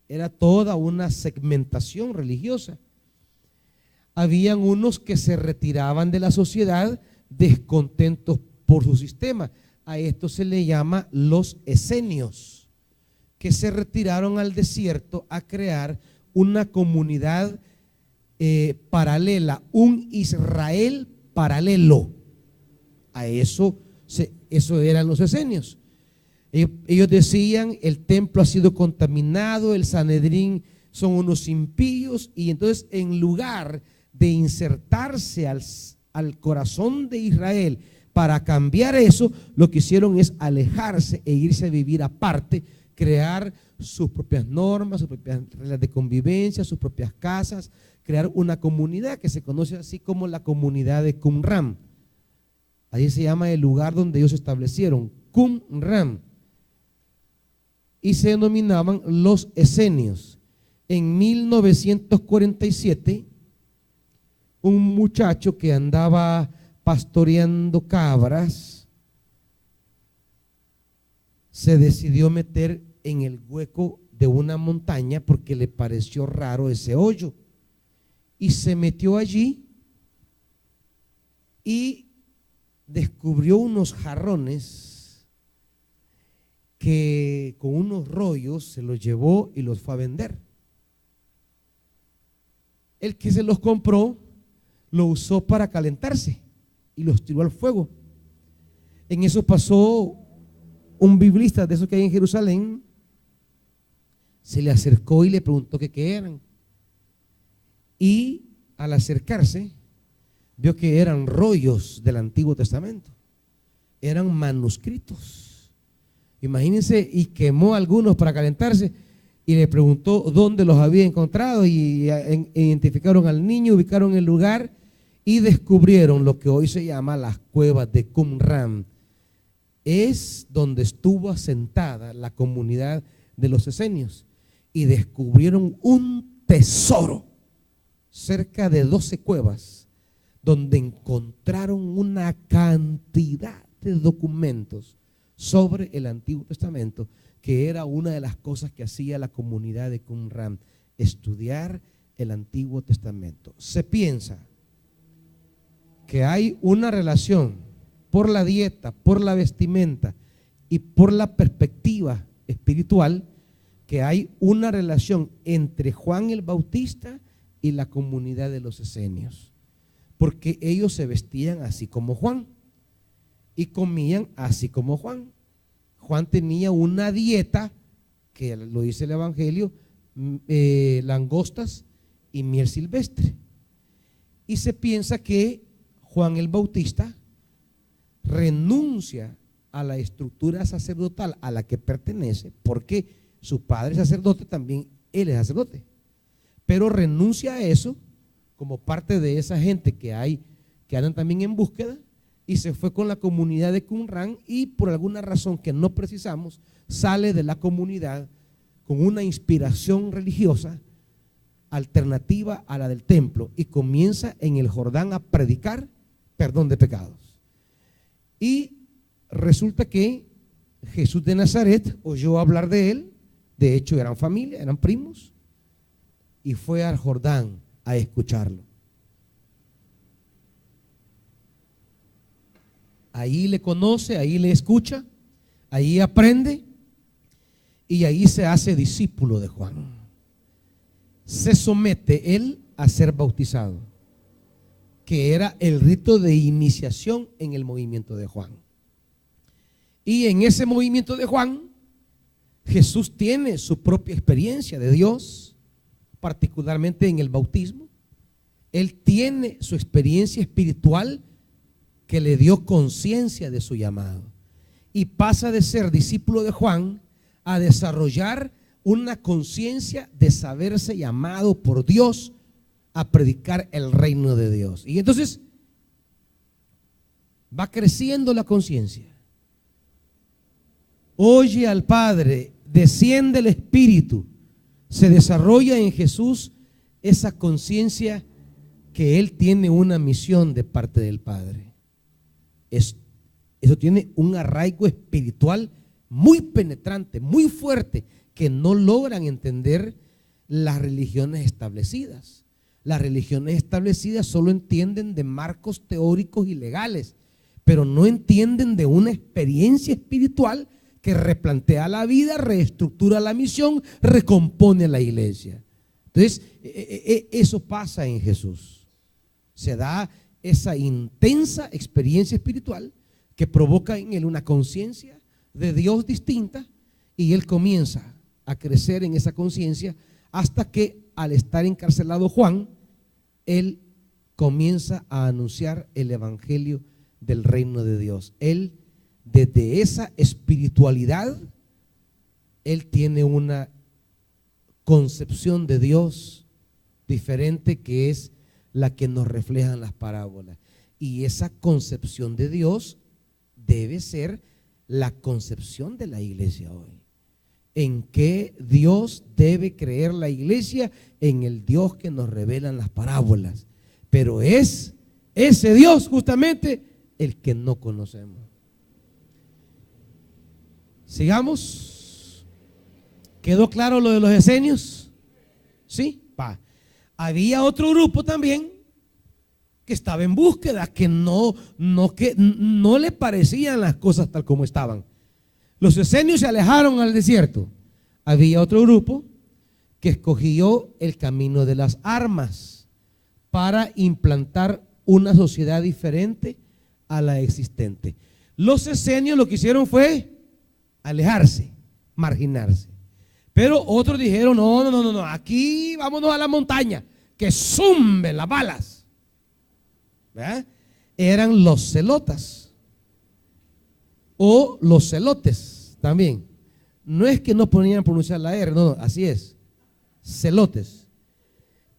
era toda una segmentación religiosa. Habían unos que se retiraban de la sociedad descontentos por su sistema. A esto se le llama los esenios, que se retiraron al desierto a crear una comunidad paralela, un Israel paralelo. A eso eran los esenios. Ellos decían, el templo ha sido contaminado, el Sanedrín son unos impíos, y entonces en lugar de insertarse al corazón de Israel para cambiar eso, lo que hicieron es alejarse e irse a vivir aparte, crear sus propias normas, sus propias reglas de convivencia, sus propias casas, crear una comunidad que se conoce así como la comunidad de Qumran. Ahí se llama el lugar donde ellos se establecieron, Qumran, y se denominaban los esenios. En 1947, un muchacho que andaba pastoreando cabras se decidió meter en el hueco de una montaña porque le pareció raro ese hoyo, y se metió allí y descubrió unos jarrones que con unos rollos se los llevó y los fue a vender. El que se los compró lo usó para calentarse y los tiró al fuego. En eso pasó un biblista de esos que hay en Jerusalén, se le acercó y le preguntó qué eran, y al acercarse vio que eran rollos del Antiguo Testamento, eran manuscritos. Imagínense, y quemó algunos para calentarse y le preguntó dónde los había encontrado, y identificaron al niño, ubicaron el lugar y descubrieron lo que hoy se llama las cuevas de Qumran. Es donde estuvo asentada la comunidad de los esenios, y descubrieron un tesoro, cerca de 12 cuevas, donde encontraron una cantidad de documentos sobre el Antiguo Testamento, que era una de las cosas que hacía la comunidad de Qumran, estudiar el Antiguo Testamento. Se piensa que hay una relación por la dieta, por la vestimenta y por la perspectiva espiritual, que hay una relación entre Juan el Bautista y la comunidad de los esenios, porque ellos se vestían así como Juan y comían así como Juan. Juan tenía una dieta, que lo dice el Evangelio, langostas y miel silvestre, y se piensa que Juan el Bautista renuncia a la estructura sacerdotal a la que pertenece, porque su padre es sacerdote, también él es sacerdote, pero renuncia a eso como parte de esa gente que andan también en búsqueda, y se fue con la comunidad de Qumran, y por alguna razón que no precisamos, sale de la comunidad con una inspiración religiosa alternativa a la del templo y comienza en el Jordán a predicar perdón de pecados. Y resulta que Jesús de Nazaret oyó hablar de él, de hecho eran familia, eran primos, y fue al Jordán a escucharlo. Ahí le conoce, ahí le escucha, ahí aprende y ahí se hace discípulo de Juan. Se somete él a ser bautizado, que era el rito de iniciación en el movimiento de Juan. Y en ese movimiento de Juan, Jesús tiene su propia experiencia de Dios, particularmente en el bautismo. Él tiene su experiencia espiritual que le dio conciencia de su llamado. Y pasa de ser discípulo de Juan a desarrollar una conciencia de saberse llamado por Dios a predicar el reino de Dios. Y entonces va creciendo la conciencia. Oye al Padre, desciende el Espíritu, se desarrolla en Jesús esa conciencia que Él tiene una misión de parte del Padre. Eso tiene un arraigo espiritual muy penetrante, muy fuerte, que no logran entender las religiones establecidas. Las religiones establecidas solo entienden de marcos teóricos y legales, pero no entienden de una experiencia espiritual que replantea la vida, reestructura la misión, recompone la iglesia. Entonces, eso pasa en Jesús. Se da esa intensa experiencia espiritual que provoca en él una conciencia de Dios distinta, y él comienza a crecer en esa conciencia hasta que, al estar encarcelado Juan, él comienza a anunciar el evangelio del reino de Dios. Él, desde esa espiritualidad, él tiene una concepción de Dios diferente, que es la que nos reflejan las parábolas. Y esa concepción de Dios debe ser la concepción de la iglesia hoy. ¿En qué Dios debe creer la iglesia? En el Dios que nos revelan las parábolas. Pero es ese Dios justamente el que no conocemos. Sigamos. ¿Quedó claro lo de los esenios? ¿Sí? Va. Había otro grupo también que estaba en búsqueda, que no le parecían las cosas tal como estaban. Los esenios se alejaron al desierto. Había otro grupo que escogió el camino de las armas para implantar una sociedad diferente a la existente. Los esenios lo que hicieron fue alejarse, marginarse. Pero otros dijeron, no, aquí vámonos a la montaña, que zumben las balas. ¿Verdad? Eran los celotas o los celotes también. No es que no ponían a pronunciar la R, no, así es, celotes.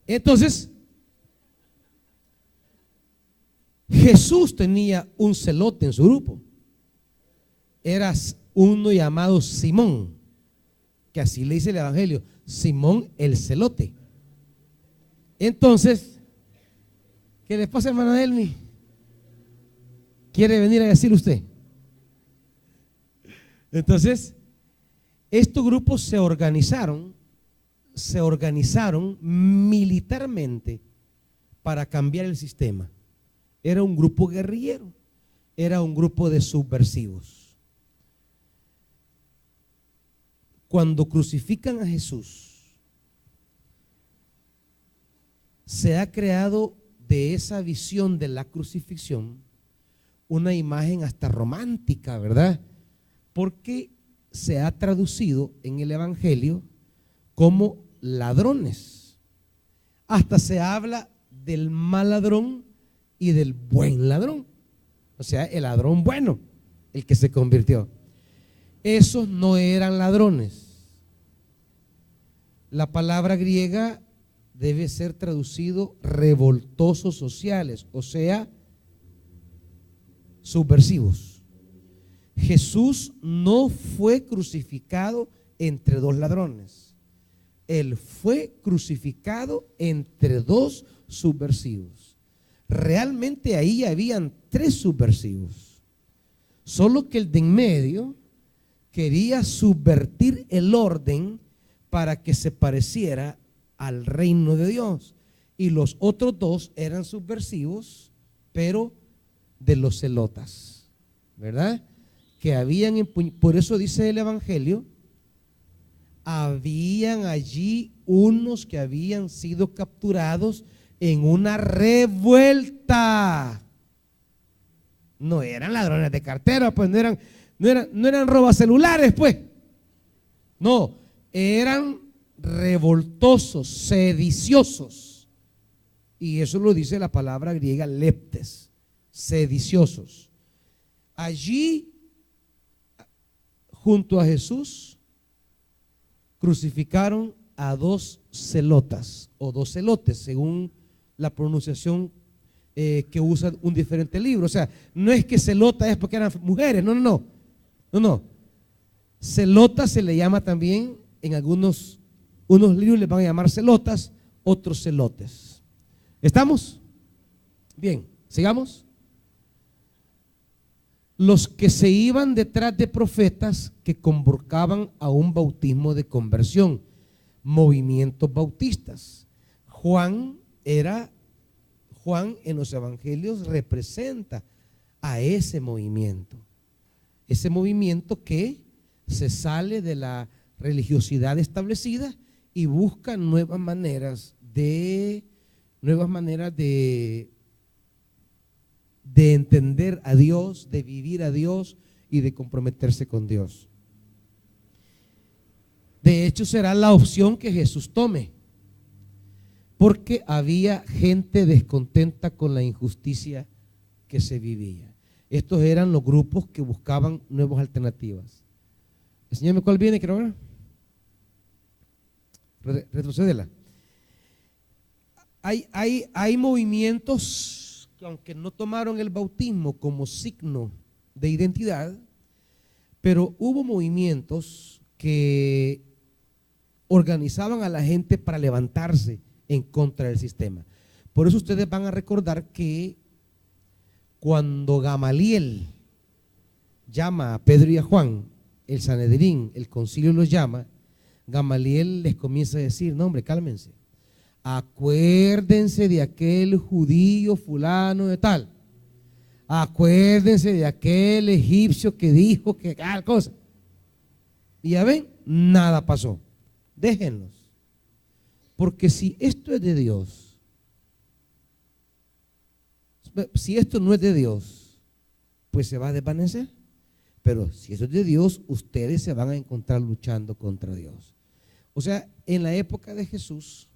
Entonces, Jesús tenía un celote en su grupo. Era uno llamado Simón, que así le dice el evangelio, Simón el celote. Entonces, ¿qué le pasa, hermana Elmi? ¿Quiere venir a decir usted? Entonces, estos grupos se organizaron militarmente para cambiar el sistema. Era un grupo guerrillero, era un grupo de subversivos. Cuando crucifican a Jesús, se ha creado de esa visión de la crucifixión una imagen hasta romántica, ¿verdad? Porque se ha traducido en el evangelio como ladrones. Hasta se habla del mal ladrón y del buen ladrón. O sea, el ladrón bueno, el que se convirtió. Esos no eran ladrones. La palabra griega debe ser traducido revoltosos sociales, o sea, subversivos. Jesús no fue crucificado entre dos ladrones. Él fue crucificado entre dos subversivos. Realmente ahí habían tres subversivos. Solo que el de en medio quería subvertir el orden para que se pareciera al reino de Dios. Y los otros dos eran subversivos, pero de los celotas, ¿verdad? Que habían, por eso dice el Evangelio, habían allí unos que habían sido capturados en una revuelta. No eran ladrones de cartera, pues no eran robacelulares, pues. No, eran revoltosos, sediciosos. Y eso lo dice la palabra griega leptes, sediciosos. Allí, junto a Jesús, crucificaron a dos celotas o dos celotes, según la pronunciación que usa un diferente libro. O sea, no es que celota es porque eran mujeres, no. Celota se le llama también, en unos libros les van a llamar celotas, otros celotes. ¿Estamos? Bien, sigamos. Los que se iban detrás de profetas que convocaban a un bautismo de conversión, movimientos bautistas. Juan en los evangelios representa a ese movimiento que se sale de la religiosidad establecida y busca nuevas maneras de entender a Dios, de vivir a Dios y de comprometerse con Dios. De hecho, será la opción que Jesús tome, porque había gente descontenta con la injusticia que se vivía. Estos eran los grupos que buscaban nuevas alternativas. Enséñame cuál viene, quiero ver. Retrocédela. Hay movimientos que, aunque no tomaron el bautismo como signo de identidad, pero hubo movimientos que organizaban a la gente para levantarse en contra del sistema. Por eso ustedes van a recordar que cuando Gamaliel llama a Pedro y a Juan, el Sanedrín, el concilio los llama, Gamaliel les comienza a decir: no, hombre, cálmense, acuérdense de aquel judío fulano de tal, acuérdense de aquel egipcio que dijo que tal cosa. Y ya ven, nada pasó. Déjenlos, porque si esto es de Dios, si esto no es de Dios, pues se va a desvanecer. Pero si eso es de Dios, ustedes se van a encontrar luchando contra Dios. O sea, en la época de Jesús,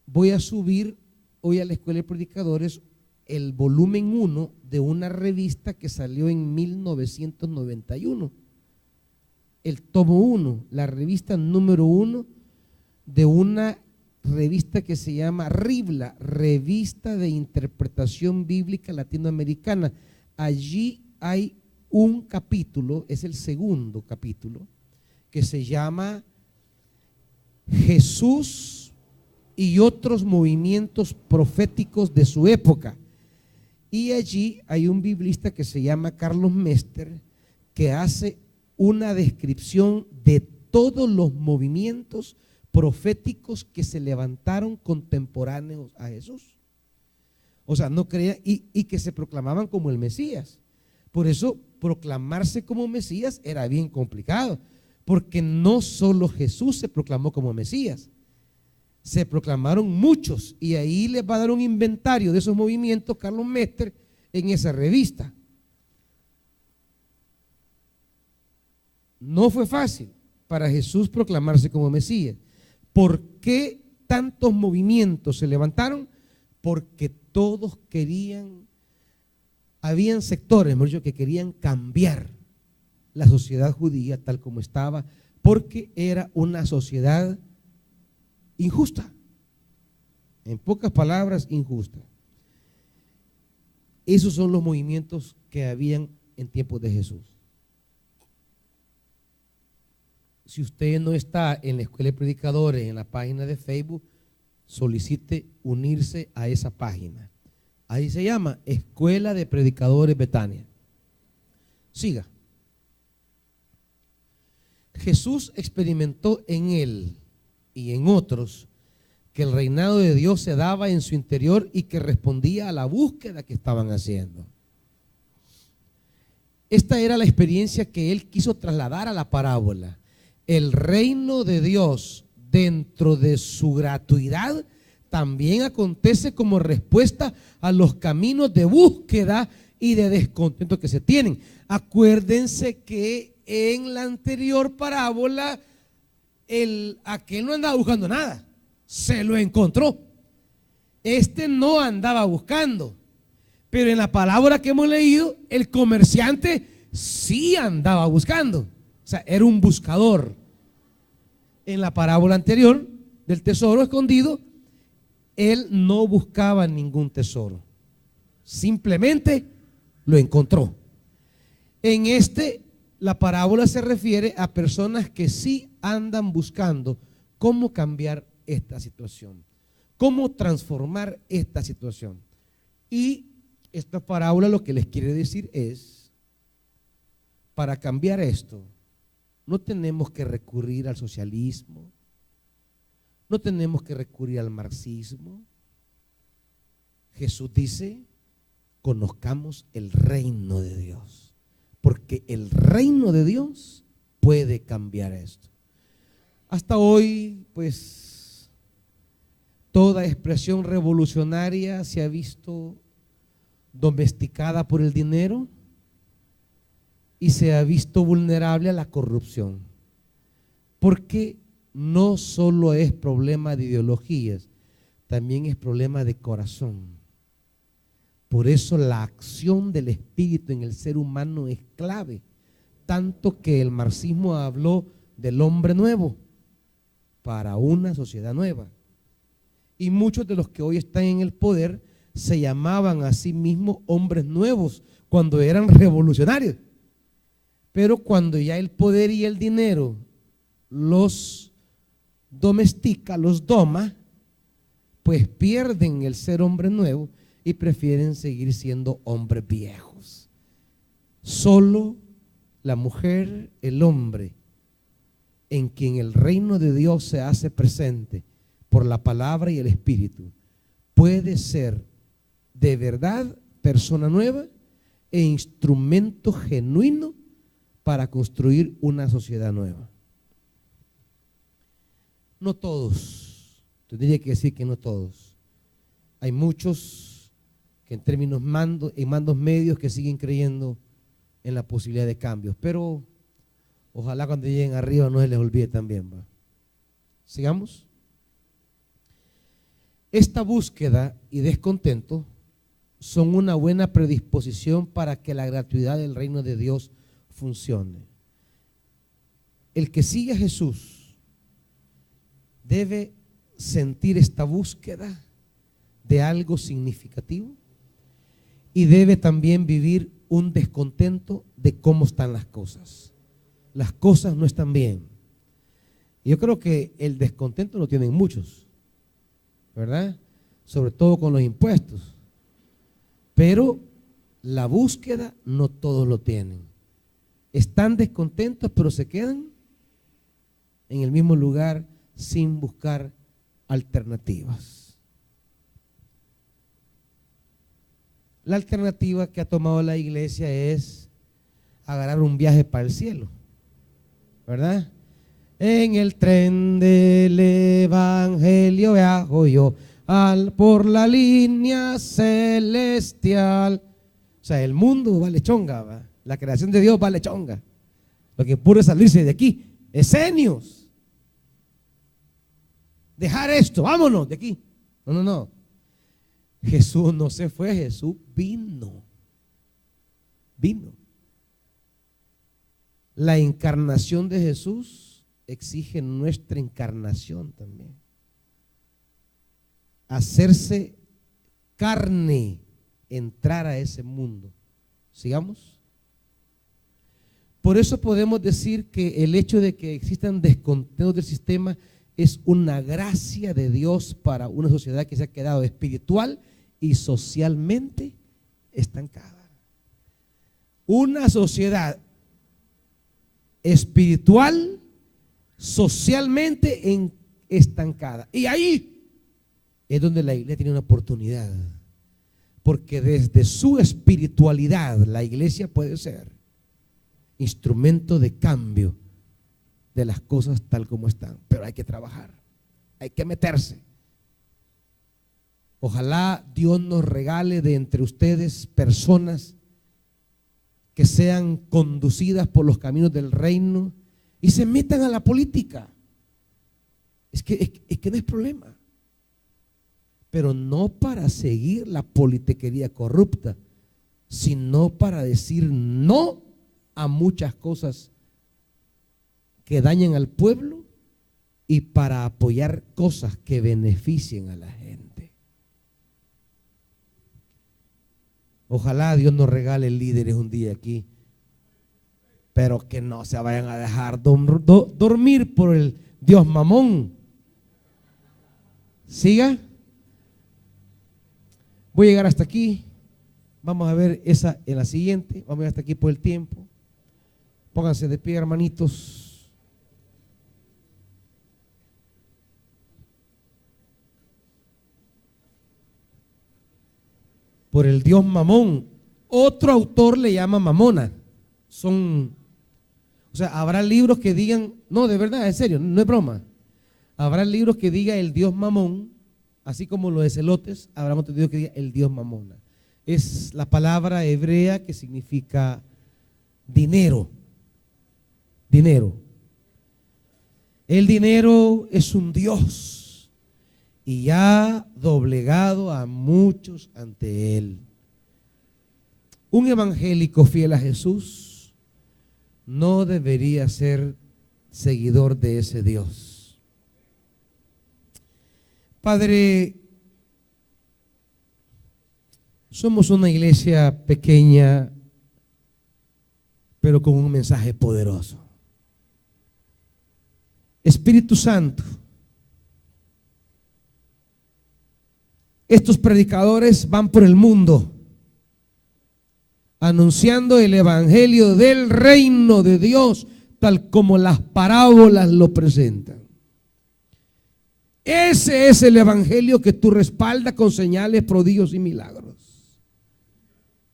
voy a subir hoy a la Escuela de Predicadores el volumen 1 de una revista que salió en 1991. El tomo 1, la revista número 1 de una revista que se llama RIBLA, Revista de Interpretación Bíblica Latinoamericana. Allí hay un capítulo, es el segundo capítulo, que se llama Jesús y otros movimientos proféticos de su época. Y allí hay un biblista que se llama Carlos Mester, que hace una descripción de todos los movimientos proféticos que se levantaron contemporáneos a Jesús. O sea, no creían y que se proclamaban como el Mesías. Por eso proclamarse como Mesías era bien complicado, porque no solo Jesús se proclamó como Mesías, se proclamaron muchos, y ahí les va a dar un inventario de esos movimientos Carlos Mester en esa revista. No fue fácil para Jesús proclamarse como Mesías. ¿Por qué tantos movimientos se levantaron? Porque todos querían, habían sectores, mejor dicho, que querían cambiar la sociedad judía tal como estaba, porque era una sociedad injusta, En pocas palabras, injusta. Esos son los movimientos que habían en tiempos de Jesús. Si usted no está en la Escuela de Predicadores, en la página de Facebook, solicite unirse a esa página. Ahí se llama Escuela de Predicadores Betania. Siga. Jesús experimentó en él y en otros que el reinado de Dios se daba en su interior y que respondía a la búsqueda que estaban haciendo. Esta era la experiencia que él quiso trasladar a la parábola. El reino de Dios, dentro de su gratuidad, también acontece como respuesta a los caminos de búsqueda y de descontento que se tienen. Acuérdense que en la anterior parábola aquel no andaba buscando nada, se lo encontró. Este no andaba buscando, pero en la parábola que hemos leído, el comerciante sí andaba buscando. O sea, era un buscador. En la parábola anterior del tesoro escondido, él no buscaba ningún tesoro, simplemente lo encontró. En la parábola se refiere a personas que sí andan buscando cómo cambiar esta situación, cómo transformar esta situación. Y esta parábola lo que les quiere decir es, para cambiar esto, no tenemos que recurrir al socialismo, no tenemos que recurrir al marxismo. Jesús dice, conozcamos el reino de Dios, porque el reino de Dios puede cambiar esto. Hasta hoy, pues, toda expresión revolucionaria se ha visto domesticada por el dinero y se ha visto vulnerable a la corrupción, porque no solo es problema de ideologías, también es problema de corazón. Por eso la acción del Espíritu en el ser humano es clave, tanto que el marxismo habló del hombre nuevo para una sociedad nueva. Y muchos de los que hoy están en el poder se llamaban a sí mismos hombres nuevos cuando eran revolucionarios. Pero cuando ya el poder y el dinero los domestica, los doma, pues pierden el ser hombre nuevo y prefieren seguir siendo hombres viejos. Solo la mujer, el hombre, en quien el reino de Dios se hace presente por la palabra y el Espíritu, puede ser de verdad persona nueva e instrumento genuino para construir una sociedad nueva. No todos, tendría que decir que no todos. Hay muchos que en términos en mandos medios que siguen creyendo en la posibilidad de cambios, pero ojalá cuando lleguen arriba no se les olvide también, ¿va? Sigamos. Esta búsqueda y descontento son una buena predisposición para que la gratuidad del reino de Dios funcione. El que sigue a Jesús debe sentir esta búsqueda de algo significativo y debe también vivir un descontento de cómo están las cosas. Las cosas no están bien. Yo creo que el descontento lo tienen muchos, ¿verdad? Sobre todo con los impuestos. Pero la búsqueda no todos lo tienen. Están descontentos, pero se quedan en el mismo lugar sin buscar alternativas. La alternativa que ha tomado la iglesia es agarrar un viaje para el cielo, ¿verdad? En el tren del evangelio viajo yo por la línea celestial. O sea, el mundo vale chonga, ¿va? La creación de Dios vale chonga. Lo que puede salirse de aquí, esenios. Dejar esto, vámonos de aquí. No. Jesús no se fue, Jesús vino. La encarnación de Jesús exige nuestra encarnación también. hacerse carne, entrar a ese mundo. Sigamos. Por eso podemos decir que el hecho de que existan descontentos del sistema es una gracia de Dios para una sociedad que se ha quedado espiritual y socialmente estancada. Una sociedad espiritual, socialmente estancada. Y ahí es donde la iglesia tiene una oportunidad. Porque desde su espiritualidad la iglesia puede ser instrumento de cambio de las cosas tal como están. Pero hay que trabajar, hay que meterse. Ojalá Dios nos regale de entre ustedes personas que sean conducidas por los caminos del reino y se metan a la política. Es que no es problema. Pero no para seguir la politiquería corrupta, sino para decir no a muchas cosas que dañan al pueblo y para apoyar cosas que beneficien a la gente. Ojalá Dios nos regale líderes un día aquí, pero que no se vayan a dejar dormir por el Dios mamón. Siga. Voy a llegar hasta aquí. Vamos a ver esa en la siguiente. Vamos a llegar hasta aquí por el tiempo. Pónganse de pie, hermanitos. Por el Dios mamón. Otro autor le llama mamona. O sea, habrá libros que digan, no, de verdad, en serio, no es broma. Habrá libros que diga el Dios mamón, así como los de celotes, habrá otro libro que diga el Dios mamona. Es la palabra hebrea que significa dinero. Dinero. El dinero es un Dios y ha doblegado a muchos ante él. Un evangélico fiel a Jesús no debería ser seguidor de ese Dios. Padre, somos una iglesia pequeña, pero con un mensaje poderoso. Espíritu Santo, estos predicadores van por el mundo anunciando el evangelio del reino de Dios, tal como las parábolas lo presentan. Ese es el evangelio que tú respaldas con señales, prodigios y milagros.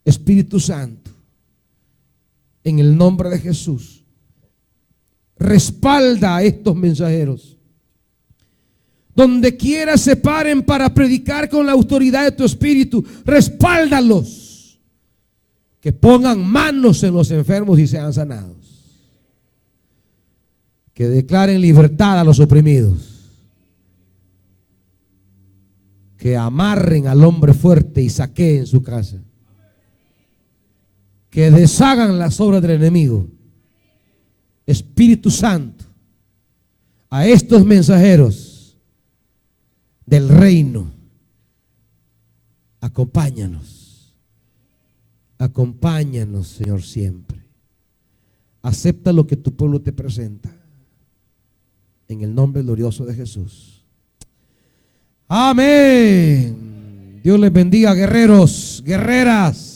Espíritu Santo, en el nombre de Jesús, respalda a estos mensajeros. Donde quiera se paren para predicar con la autoridad de tu Espíritu, respáldalos. Que pongan manos en los enfermos y sean sanados. Que declaren libertad a los oprimidos. Que amarren al hombre fuerte y saqueen su casa. Que deshagan las obras del enemigo. Espíritu Santo, a estos mensajeros del reino, acompáñanos. Acompáñanos, Señor, siempre. Acepta lo que tu pueblo te presenta. En el nombre glorioso de Jesús. Amén. Dios les bendiga, guerreros, guerreras.